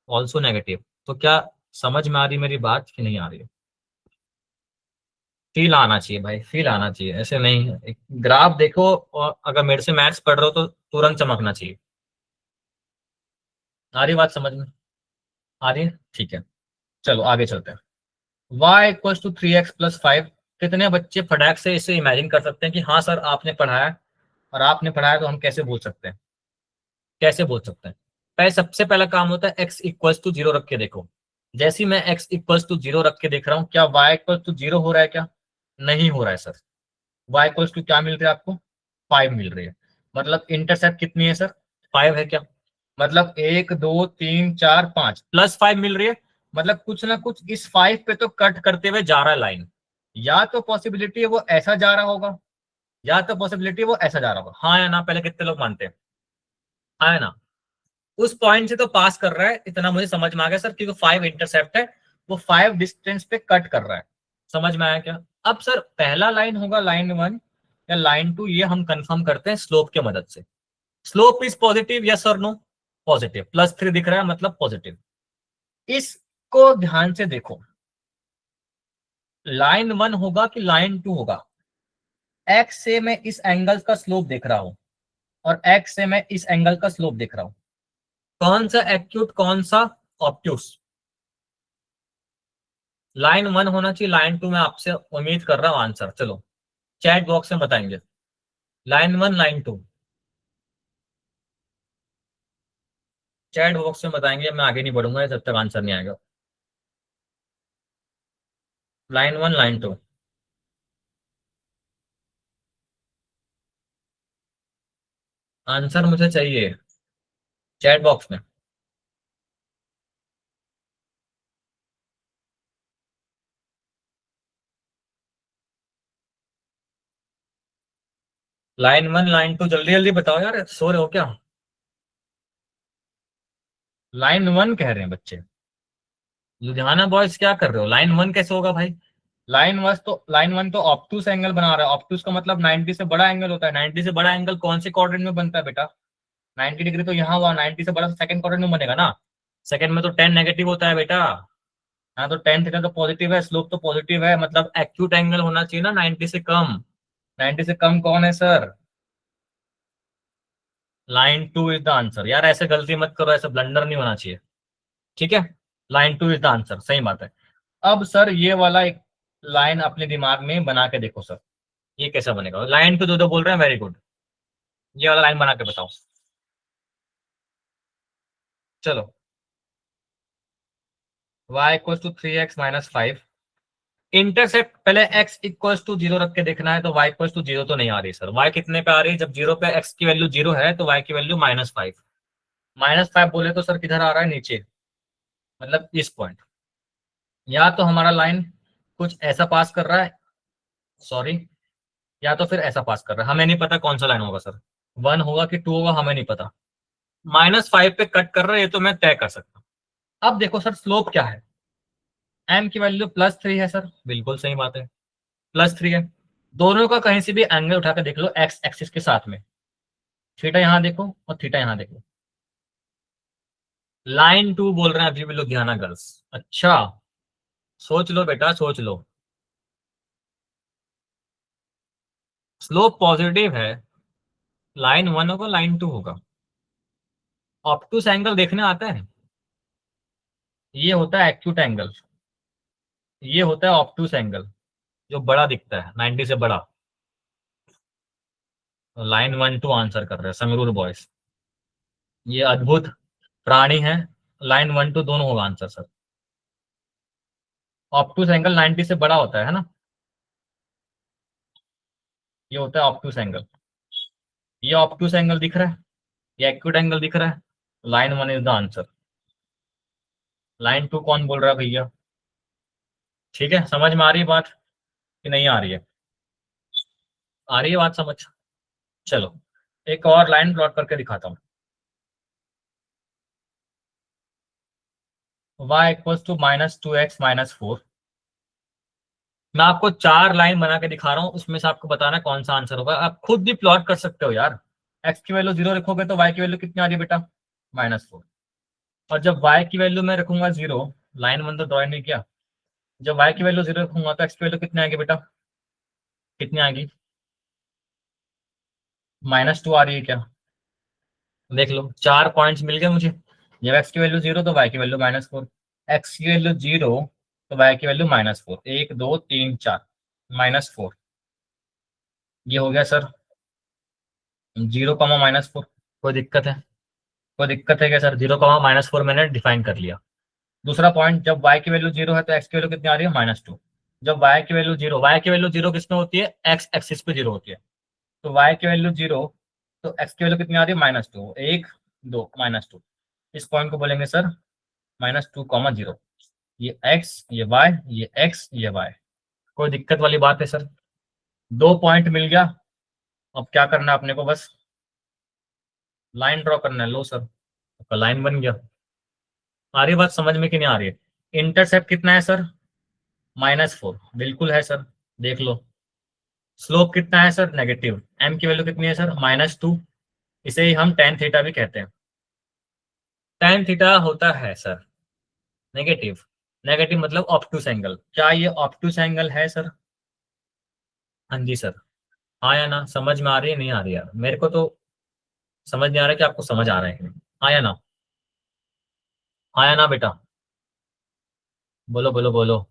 ऑल्सो नेगेटिव। तो क्या समझ में आ रही मेरी बात कि नहीं आ रही है? फील आना चाहिए भाई, फील आना चाहिए, ऐसे नहीं है। एक ग्राफ देखो और अगर मेरे से मैथ्स पढ़ रहे हो तो तुरंत चमकना चाहिए। आ रही बात समझ में? आ रही है, ठीक है। चलो आगे चलते हैं। y equals to 3x+5। कितने बच्चे फटाक से इसे इमेजिन कर सकते हैं कि हाँ सर आपने पढ़ाया, और आपने पढ़ाया तो हम कैसे बोल सकते हैं, कैसे बोल सकते हैं? पहले सबसे पहला काम होता है x इक्वल्स टू 0 रख के देखो। जैसे ही मैं x इक्वल्स टू 0 रख के देख रहा हूँ, क्या y इक्वल्स टू 0 हो रहा है क्या? नहीं हो रहा है सर। y इक्वल्स टू क्या मिल रहा है आपको? 5 मिल रही है। मतलब इंटरसेप्ट कितनी है सर? 5 है क्या? मतलब 1 2 3 4 5 +5 मिल रही है। मतलब कुछ ना कुछ इस 5 पे तो कट करते हुए जा रहा है लाइन। या तो पॉसिबिलिटी है वो ऐसा जा रहा होगा, या तो पॉसिबिलिटी है वो ऐसा जा रहा होगा। हाँ या ना? पहले कितने लोग मानते हैं? हाँ या ना? उस पॉइंट से तो पास कर रहा है, इतना मुझे समझ में आ गया सर, क्योंकि 5 इंटरसेप्ट है, वो 5 डिस्टेंस पे कट कर रहा है। समझ में आया क्या? अब सर पहला लाइन होगा लाइन 1 या लाइन 2, ये हम कंफर्म करते हैं स्लोप के मदद से। स्लोप इज पॉजिटिव, यस और नो? पॉजिटिव, +3 दिख रहा है मतलब पॉजिटिव। इसको ध्यान से देखो, लाइन 1 होगा कि लाइन 2 होगा? एक्स से मैं इस एंगल का स्लोप देख रहा हूं, और एक्स से मैं इस एंगल का स्लोप देख रहा हूं। कौन सा एक्यूट, कौन सा ऑब्ट्यूस? लाइन 1 होना चाहिए, लाइन 2 में आपसे उम्मीद कर रहा हूं आंसर। चलो चैट बॉक्स में बताएंगे। लाइन 1, लाइन 2, चैट बॉक्स में बताएंगे। मैं आगे नहीं बढ़ूंगा जब तक आंसर नहीं आएगा। Line 1, line 2। आंसर मुझे चाहिए चैट बॉक्स में। लाइन 1, लाइन 2, जल्दी जल्दी बताओ यार, सो रहे हो क्या? लाइन 1 कह रहे हैं बच्चे। लुधियाना बॉयज क्या कर रहे हो? लाइन 1 कैसे होगा भाई? लाइन वन तो ऑब्टूस एंगल बना रहा है। ऑब्टूस का मतलब 90 से बड़ा एंगल होता है। 90 से बड़ा एंगल कौन से क्वाड्रेंट में बनता है बेटा? 90 डिग्री तो यहाँ हुआ, 90 से बड़ा सेकंड क्वाड्रेंट में बनेगा ना। सेकंड में तो 10 नेगेटिव होता है बेटा। हाँ तो 10 थीटा तो पॉजिटिव है, स्लोप तो पॉजिटिव है, मतलब एक्यूट एंगल होना चाहिए ना 90 से कम। 90 से कम कौन है sir? Line 2 is the answer. यार ऐसे गलती मत करो, ऐसे ब्लंडर नहीं होना चाहिए। ठीक है, लाइन 2 इज द आंसर, सही बात है। अब सर ये वाला एक लाइन अपने दिमाग में बना के देखो सर, ये कैसा बनेगा? लाइन पे दो बोल रहे हैं, वेरी गुड। ये वाला लाइन बना के बताओ। चलो, y = 3x - 5। इंटरसेप्ट पहले x = 0 रख के देखना है, तो y = 0 तो नहीं आ रही सर। y कितने पे आ रही है? जब 0 पे x की वैल्यू 0 है तो y की वैल्यू -5। -5 बोले तो सर किधर आ रहा है? नीचे, मतलब इस पॉइंट। या तो हमारा लाइन कुछ ऐसा पास कर रहा है, सॉरी, या तो फिर ऐसा पास कर रहा है। हमें नहीं पता कौन सा लाइन होगा सर, 1 होगा कि 2 होगा, हमें नहीं पता। -5 पे कट कर रहा है, ये तो मैं तय कर सकता हूँ। अब देखो सर स्लोप क्या है। m की वैल्यू +3 है सर, बिल्कुल सही बात है, +3 है। दोनों का कहीं से भी एंगल उठा के देख लो एक्स एक्सिस के साथ में। थीटा यहाँ देखो और थीटा यहाँ देखो। लाइन 2 बोल रहे हैं अभी भी लुधियाना गर्ल्स। अच्छा, सोच लो बेटा, सोच लो। स्लोप पॉजिटिव है, लाइन 1 होगा, लाइन 2 होगा। ऑप्टूस एंगल देखने आता है? ये होता है एक्यूट एंगल, ये होता है ऑप्टूस एंगल, जो बड़ा दिखता है 90 से बड़ा। लाइन 1 2 आंसर कर रहे हैं संगरूर बॉयज, ये अद्भुत प्राणी है। लाइन 1 2 दोनों होगा आंसर सर। ऑप्टूस एंगल 90 से बड़ा होता है ना? ये होता है ऑप्टूस एंगल। ये ऑप्टूस एंगल दिख रहा है, ये एक्यूट एंगल दिख रहा है। Line 1 is the answer. Line 2 कौन बोल रहा है भैया? ठीक है, समझ में आ रही है बात कि नहीं आ रही है? आ रही है बात समझ? चलो एक और लाइन प्लॉट करके दिखाता हूँ। y = -2x - 4। मैं आपको 4 लाइन बना के दिखा रहा हूँ, उसमें से आपको बताना है कौन सा आंसर होगा। आप खुद भी प्लॉट कर सकते हो यार। x की वैल्यू 0 रखोगे तो y की वैल्यू कितनी आ रही है बेटा? -4। और जब y की वैल्यू मैं रखूंगा 0, लाइन वन तो ड्रॉ नहीं किया, जब y की वैल्यू 0 रखूंगा तो x की वैल्यू कितनी आएगी बेटा, कितनी आएगी, -2 आ रही है क्या, देख लो 4 पॉइंट्स मिल गए मुझे। जब x की वैल्यू 0 तो y की वैल्यू -4, x की वैल्यू 0 तो y की वैल्यू -4, 1 2 3 4, -4। ये हो गया सर 0, -4। कोई दिक्कत है, कोई दिक्कत है क्या सर, 0, -4 मैंने डिफाइन कर लिया। दूसरा पॉइंट, जब y की वैल्यू 0 है तो x की वैल्यू कितनी आ रही है, -2। जब y की वैल्यू 0, y की वैल्यू 0 किस में होती है, x एक्सिस पे 0 होती है, तो y की वैल्यू 0 तो x की वैल्यू कितनी आ रही है, -2, 1 2 -2। इस पॉइंट को बोलेंगे सर -2, 0। ये x ये y, ये x ये y। कोई दिक्कत वाली बात है सर, 2 पॉइंट मिल गया। अब क्या करना है अपने को, बस लाइन ड्रॉ करना है। लो सर, आपका लाइन बन गया। आ रही बात समझ में कि नहीं आ रही है। इंटरसेप्ट कितना है सर, -4, बिल्कुल है सर, देख लो। स्लोप कितना है सर, नेगेटिव। एम की वैल्यू कितनी है सर, -2। इसे ही हम टेन थीटा भी कहते हैं। टेन थीटा होता है सर नेगेटिव। नेगेटिव मतलब ऑब्टूस एंगल। क्या ये ऑब्टूस एंगल है सर, हाँ जी सर। हाँ या ना, समझ में आ रही है नहीं आ रही यार, मेरे को तो समझ नहीं आ रहा कि आपको समझ आ रहा है कि नहीं। हाँ या ना, हाँ या ना बेटा, बोलो बोलो बोलो।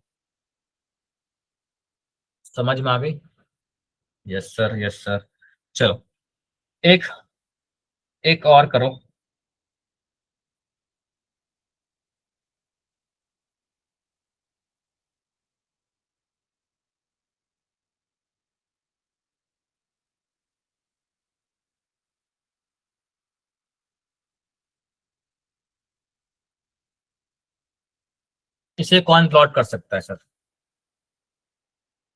समझ में आ गई, यस सर यस सर। चलो एक एक और करो। इसे कौन प्लॉट कर सकता है सर,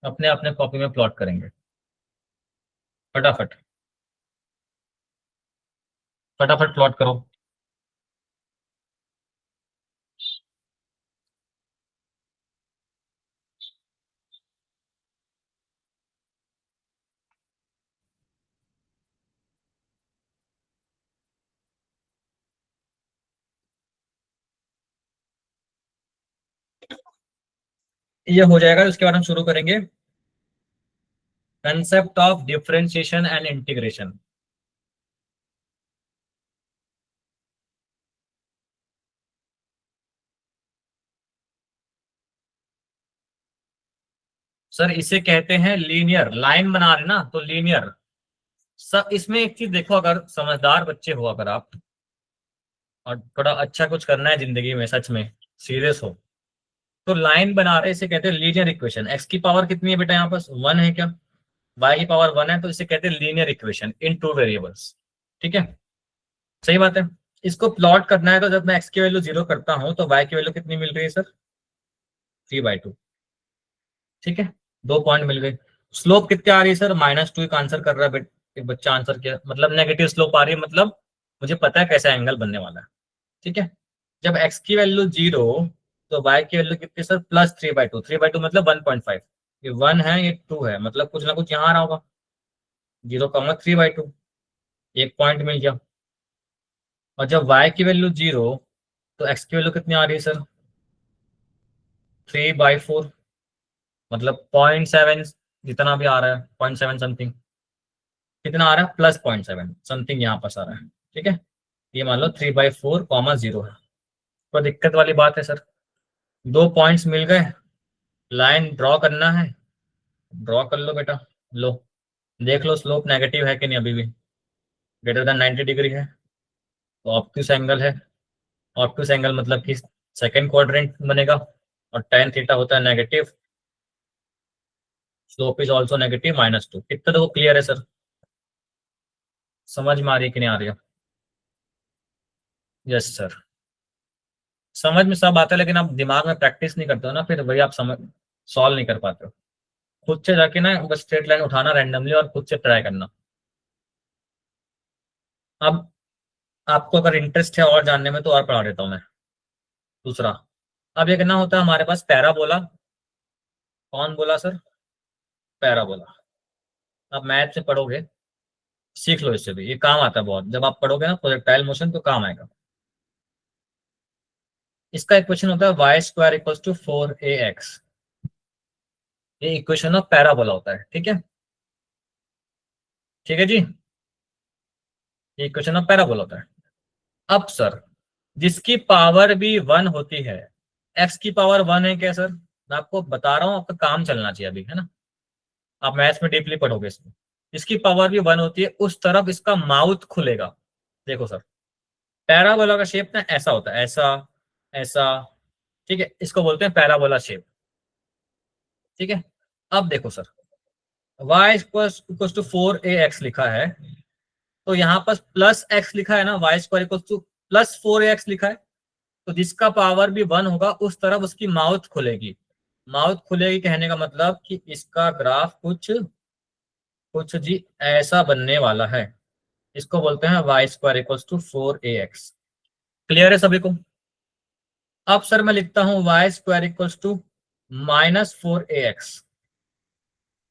अपने अपने कॉपी में प्लॉट करेंगे, फटाफट फटाफट प्लॉट करो। ये हो जाएगा, उसके बाद हम शुरू करेंगे concept of differentiation and integration. Sir इसे कहते हैं लीनियर, लाइन बना रहे ना तो लीनियर। सब इसमें एक चीज देखो, अगर समझदार बच्चे हो अगर आप, और थोड़ा अच्छा कुछ करना है जिंदगी में, सच में सीरियस हो, तो लाइन बना रहे इसे कहते हैं लीनियर इक्वेशन। एक्स की पावर कितनी है बेटा, यहाँ पास 1 है क्या, वाई की पावर 1 है, तो इसे कहते हैं linear equation in two variables. ठीक है, सही बात है। इसको प्लॉट करना है तो जब मैं एक्स की वैल्यू 0 करता हूँ तो वाई की वैल्यू कितनी मिल रही है सर, 3/2। ठीक है, 2 पॉइंट मिल गए। स्लोप कितनी आ रही है सर, -2 का आंसर कर रहा है एक बच्चा, आंसर किया मतलब नेगेटिव स्लोप आ रही है, मतलब मुझे पता है कैसा एंगल बनने वाला है। ठीक है, जब x की वैल्यू 0 तो y की वैल्यू कितनी सर, +3/2। 3/2 मतलब 1.5। ये 1 है ये 2 है, मतलब कुछ ना कुछ यहाँ आ रहा होगा, 0, 3/2। एक पॉइंट मिल गया। और जब y की वैल्यू 0 तो x की वैल्यू कितनी आ रही है सर, 3/4, मतलब 0.7, जितना भी आ रहा है 0.7 समथिंग, कितना आ रहा है, +0.7 समथिंग यहाँ पास आ रहा है। ठीक है, ये मान लो 3/4, 0 है। कोई दिक्कत वाली बात है सर, 2 पॉइंट्स मिल गए, लाइन ड्रॉ करना है, ड्रॉ कर लो बेटा। लो देख लो स्लोप नेगेटिव है कि नहीं, अभी भी ग्रेटर देन 90 डिग्री है, तो ऑब्टयूस एंगल है। ऑब्टयूस एंगल मतलब कि सेकंड क्वाड्रेंट बनेगा, और टेन थीटा होता है negative, slope is also negative, -2। कितना तो क्लियर है सर, समझ में आ रही है कि नहीं आ रही है, यस सर। समझ में सब आता है, लेकिन आप दिमाग में प्रैक्टिस नहीं करते हो ना, फिर वही आप समझ सॉल्व नहीं कर पाते हो। खुद से जाके ना बस स्ट्रेट लाइन उठाना रैंडमली और खुद से ट्राई करना। अब आपको अगर इंटरेस्ट है और जानने में तो और पढ़ा देता हूँ मैं। दूसरा, अब ये करना होता है हमारे पास पैराबोला। कौन बोला सर, पैराबोला। आप मैथ से पढ़ोगे, सीख लो इससे भी, ये काम आता है बहुत, जब आप पढ़ोगे ना प्रोजेक्टाइल मोशन तो काम आएगा। इसका इक्वेशन होता है Y square equals to 4ax। ये इक्वेशन ऑफ पैराबोला होता है, ठीक है। ठीक है जी, ये इक्वेशन ऑफ पैराबोला होता है। अब सर, जिसकी पावर भी 1 होती है, एक्स की पावर 1 है क्या सर? मैं आपको बता रहा हूँ, आपका काम चलना चाहिए अभी, है ना। आप मैथ्स में डीपली पढ़ोगे इसको। जिसकी पावर भी 1 होती है उस तरफ इसका माउथ खुलेगा। देखो सर, पैराबोला का शेप ना ऐसा होता है, ऐसा, ऐसा, ठीक है, इसको बोलते हैं पैराबोला शेप। ठीक है। अब देखो sir, y equals to 4ax लिखा है, तो यहाँ पर प्लस एक्स लिखा है ना, y square equals to plus 4ax लिखा है। तो जिसका पावर भी 1 होगा उस तरफ उसकी माउथ खुलेगी। माउथ खुलेगी कहने का मतलब कि इसका ग्राफ कुछ कुछ जी ऐसा बनने वाला है। इसको बोलते हैं y square equals to 4ax। Clear है सभी को? अब सर मैं लिखता हूं Y square equals to -4ax।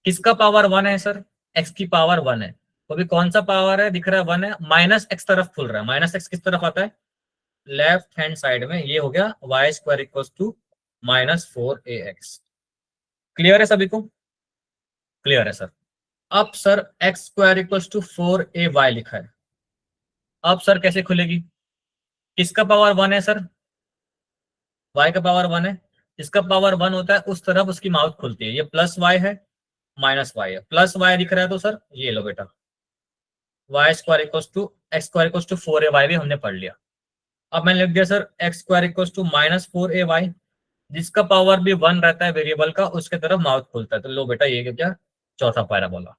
किसका पावर 1 है सर? एक्स की पावर 1 है। तो अभी कौन सा पावर है दिख रहा है? 1 है, माइनस एक्स तरफ खुल रहा है। माइनस एक्स किस तरफ आता है? लेफ्ट हैंड साइड में। ये हो गया y square equals to -4ax। Clear है सभी को? क्लियर है सर। अब sir x square equals to 4ay लिखा है। अब सर कैसे खुलेगी? किसका पावर 1 है सर? y का पावर 1 है। इसका पावर 1 होता है उस तरफ उसकी माउथ खुलती है। ये प्लस y है, माइनस y है। प्लस y दिख रहा है तो सर ये लो बेटा, y square equals to x square equals to 4ay भी हमने पढ़ लिया। अब मैंने लिख दिया sir x square equals to -4ay। जिसका पावर भी 1 रहता है वेरिएबल का, उसके तरफ माउथ खुलता है। तो लो बेटा, ये क्या? चौथा पैराबोला।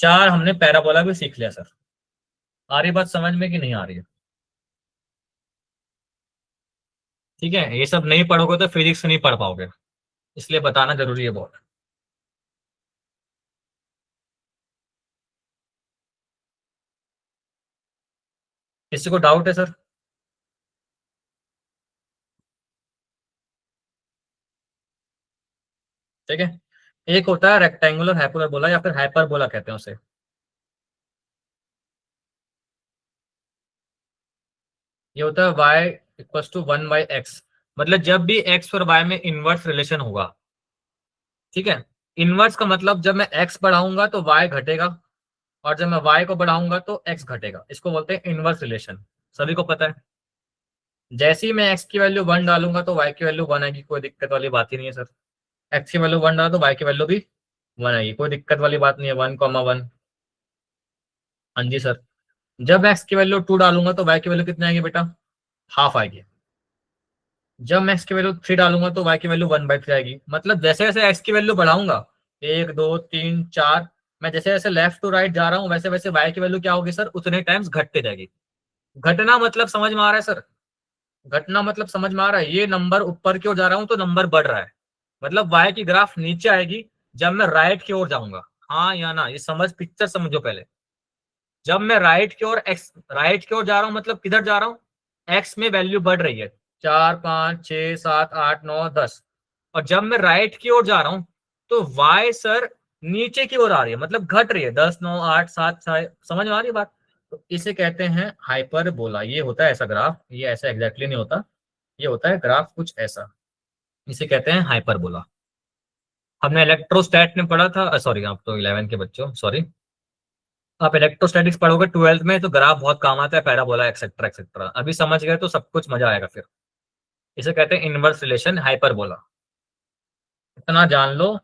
4 हमने पैराबोला भी सीख लिया सर। आ रही बात समझ में कि नहीं आ रही है? ठीक है, ये सब नहीं पढ़ोगे तो फिजिक्स नहीं पढ़ पाओगे, इसलिए बताना जरूरी है बहुत। किसी को डाउट है सर? ठीक है। एक होता है रेक्टेंगुलर हाइपरबोला, या फिर हाइपरबोला कहते हैं उसे। ये होता है y इक्वल्स टू 1/x। मतलब जब भी x और y में इनवर्स रिलेशन होगा, ठीक है। इनवर्स का मतलब जब मैं x बढ़ाऊंगा तो y घटेगा, और जब मैं y को बढ़ाऊंगा तो x घटेगा। इसको बोलते हैं इनवर्स रिलेशन। सभी को पता है। जैसे ही मैं x की वैल्यू 1 डालूंगा तो y की वैल्यू 1 आएगी। कोई दिक्कत वाली बात ही नहीं है सर। x की वैल्यू 1 डाला तो y की वैल्यू भी 1 आएगी। कोई दिक्कत वाली बात नहीं है। 1,1। हाँ जी सर। जब x की वैल्यू 2 डालूंगा तो y की वैल्यू कितनी आएगी बेटा? हाफ आएगी। जब मैं x की वैल्यू 3 डालूंगा तो y की वैल्यू 1/3 आएगी। मतलब जैसे जैसे x की वैल्यू बढ़ाऊंगा, 1, 2, 3, 4, मैं जैसे जैसे लेफ्ट टू राइट जा रहा हूँ, वैसे वैसे y की वैल्यू क्या होगी सर? उतने टाइम्स घटते जाएगी। घटना मतलब समझ में आ रहा है सर? घटना मतलब समझ में आ रहा है? ये नंबर ऊपर की ओर जा रहा हूँ तो नंबर बढ़ रहा है, मतलब y की ग्राफ नीचे आएगी जब मैं राइट की ओर जाऊंगा। हाँ या ना? ये समझ, पिक्चर समझो पहले। जब मैं राइट की ओर एक्स राइट की ओर जा रहा हूँ, मतलब किधर जा रहा हूँ? एक्स में वैल्यू बढ़ रही है, 4, 5, 6, 7, 8, 9, 10। और जब मैं राइट की ओर जा रहा हूँ तो वाई सर नीचे की ओर आ रही है, मतलब घट रही है। 10, 9, 8, 7, 6। समझ में आ रही है बात? तो इसे कहते हैं हाइपरबोला। ये होता है ऐसा ग्राफ। ये ऐसा एग्जैक्टली नहीं होता, ये होता है ग्राफ कुछ ऐसा। इसे कहते हैं हाइपरबोला। हमने इलेक्ट्रोस्टैट में पढ़ा था। सॉरी, आप तो 11 के बच्चों, सॉरी। आप इलेक्ट्रोस्टैटिक्स पढ़ोगे 12th में तो ग्राफ बहुत काम आता है, पैराबोला एक्सेट्रा एक्सेट्रा। अभी समझ गए तो सब कुछ मजा आएगा फिर। इसे कहते हैं इनवर्स रिलेशन हाइपरबोला। इतना जान लो।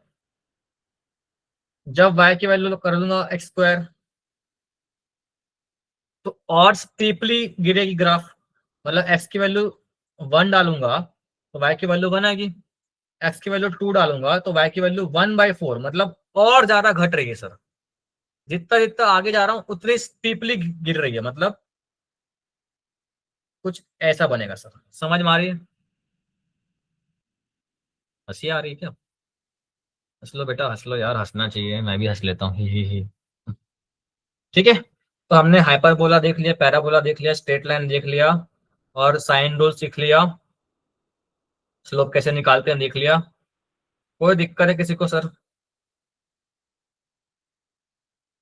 जब y की वैल्यू कर दूंगा एक्स स्क्वायर तो और स्टीपली गिरेगी ग्राफ। मतलब x की वैल्यू 1 डालूंगा तो y की वैल्यू 1 आएगी। x की वैल्यू 2 डालूंगा तो y की वैल्यू 1/4, मतलब और ज्यादा घट रही है सर। जितना जितना आगे जा रहा हूँ उतनी स्टीपली गिर रही है, मतलब कुछ ऐसा बनेगा सर। समझ में आ रही है? हंसी आ रही है क्या? हंस लो बेटा, हंस लो यार, हंसना चाहिए। मैं भी हंस लेता हूँ, ही। ठीक है। तो हमने हाइपरबोला देख लिया, पैराबोला देख लिया, स्ट्रेट लाइन देख लिया, और साइन रूल सीख लिया। स्लोप कैसे निकालते हैं देख लिया। कोई दिक्कत है किसी को सर?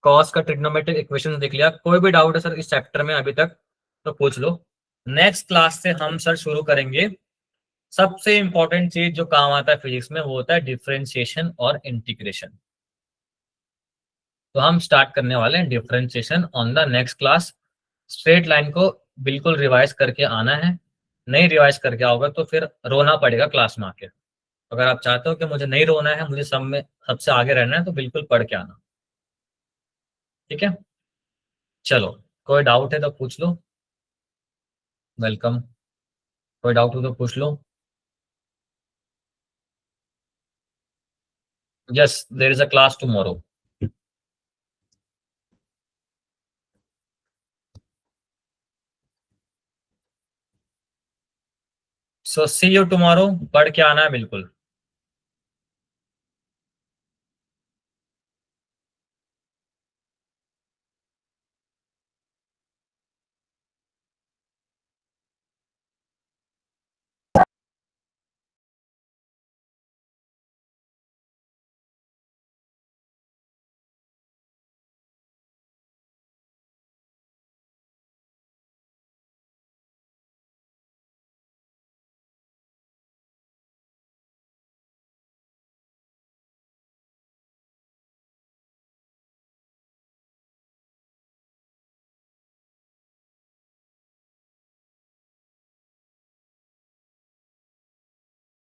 कॉस का ट्रिग्नोमेट्रिक इक्वेशन देख लिया। कोई भी डाउट है सर इस चैप्टर में अभी तक तो पूछ लो। नेक्स्ट क्लास से हम सर शुरू करेंगे सबसे इंपॉर्टेंट चीज जो काम आता है फिजिक्स में वो होता है डिफरेंशिएशन और इंटीग्रेशन। तो हम स्टार्ट करने वाले हैं differentiation on the next class. Straight line को बिल्कुल रिवाइज करके आना है, नहीं रिवाइज करके आओगे तो फिर रोना पड़ेगा क्लास में आके। अगर आप चाहते हो कि मुझे नहीं रोना है, मुझे सब में सबसे आगे रहना है, तो बिल्कुल पढ़ के आना। ठीक है, चलो, कोई डाउट है तो पूछ लो। वेलकम। कोई डाउट हो तो पूछ लो। Yes, there is a class tomorrow. So see you tomorrow. पढ़ के आना है बिल्कुल।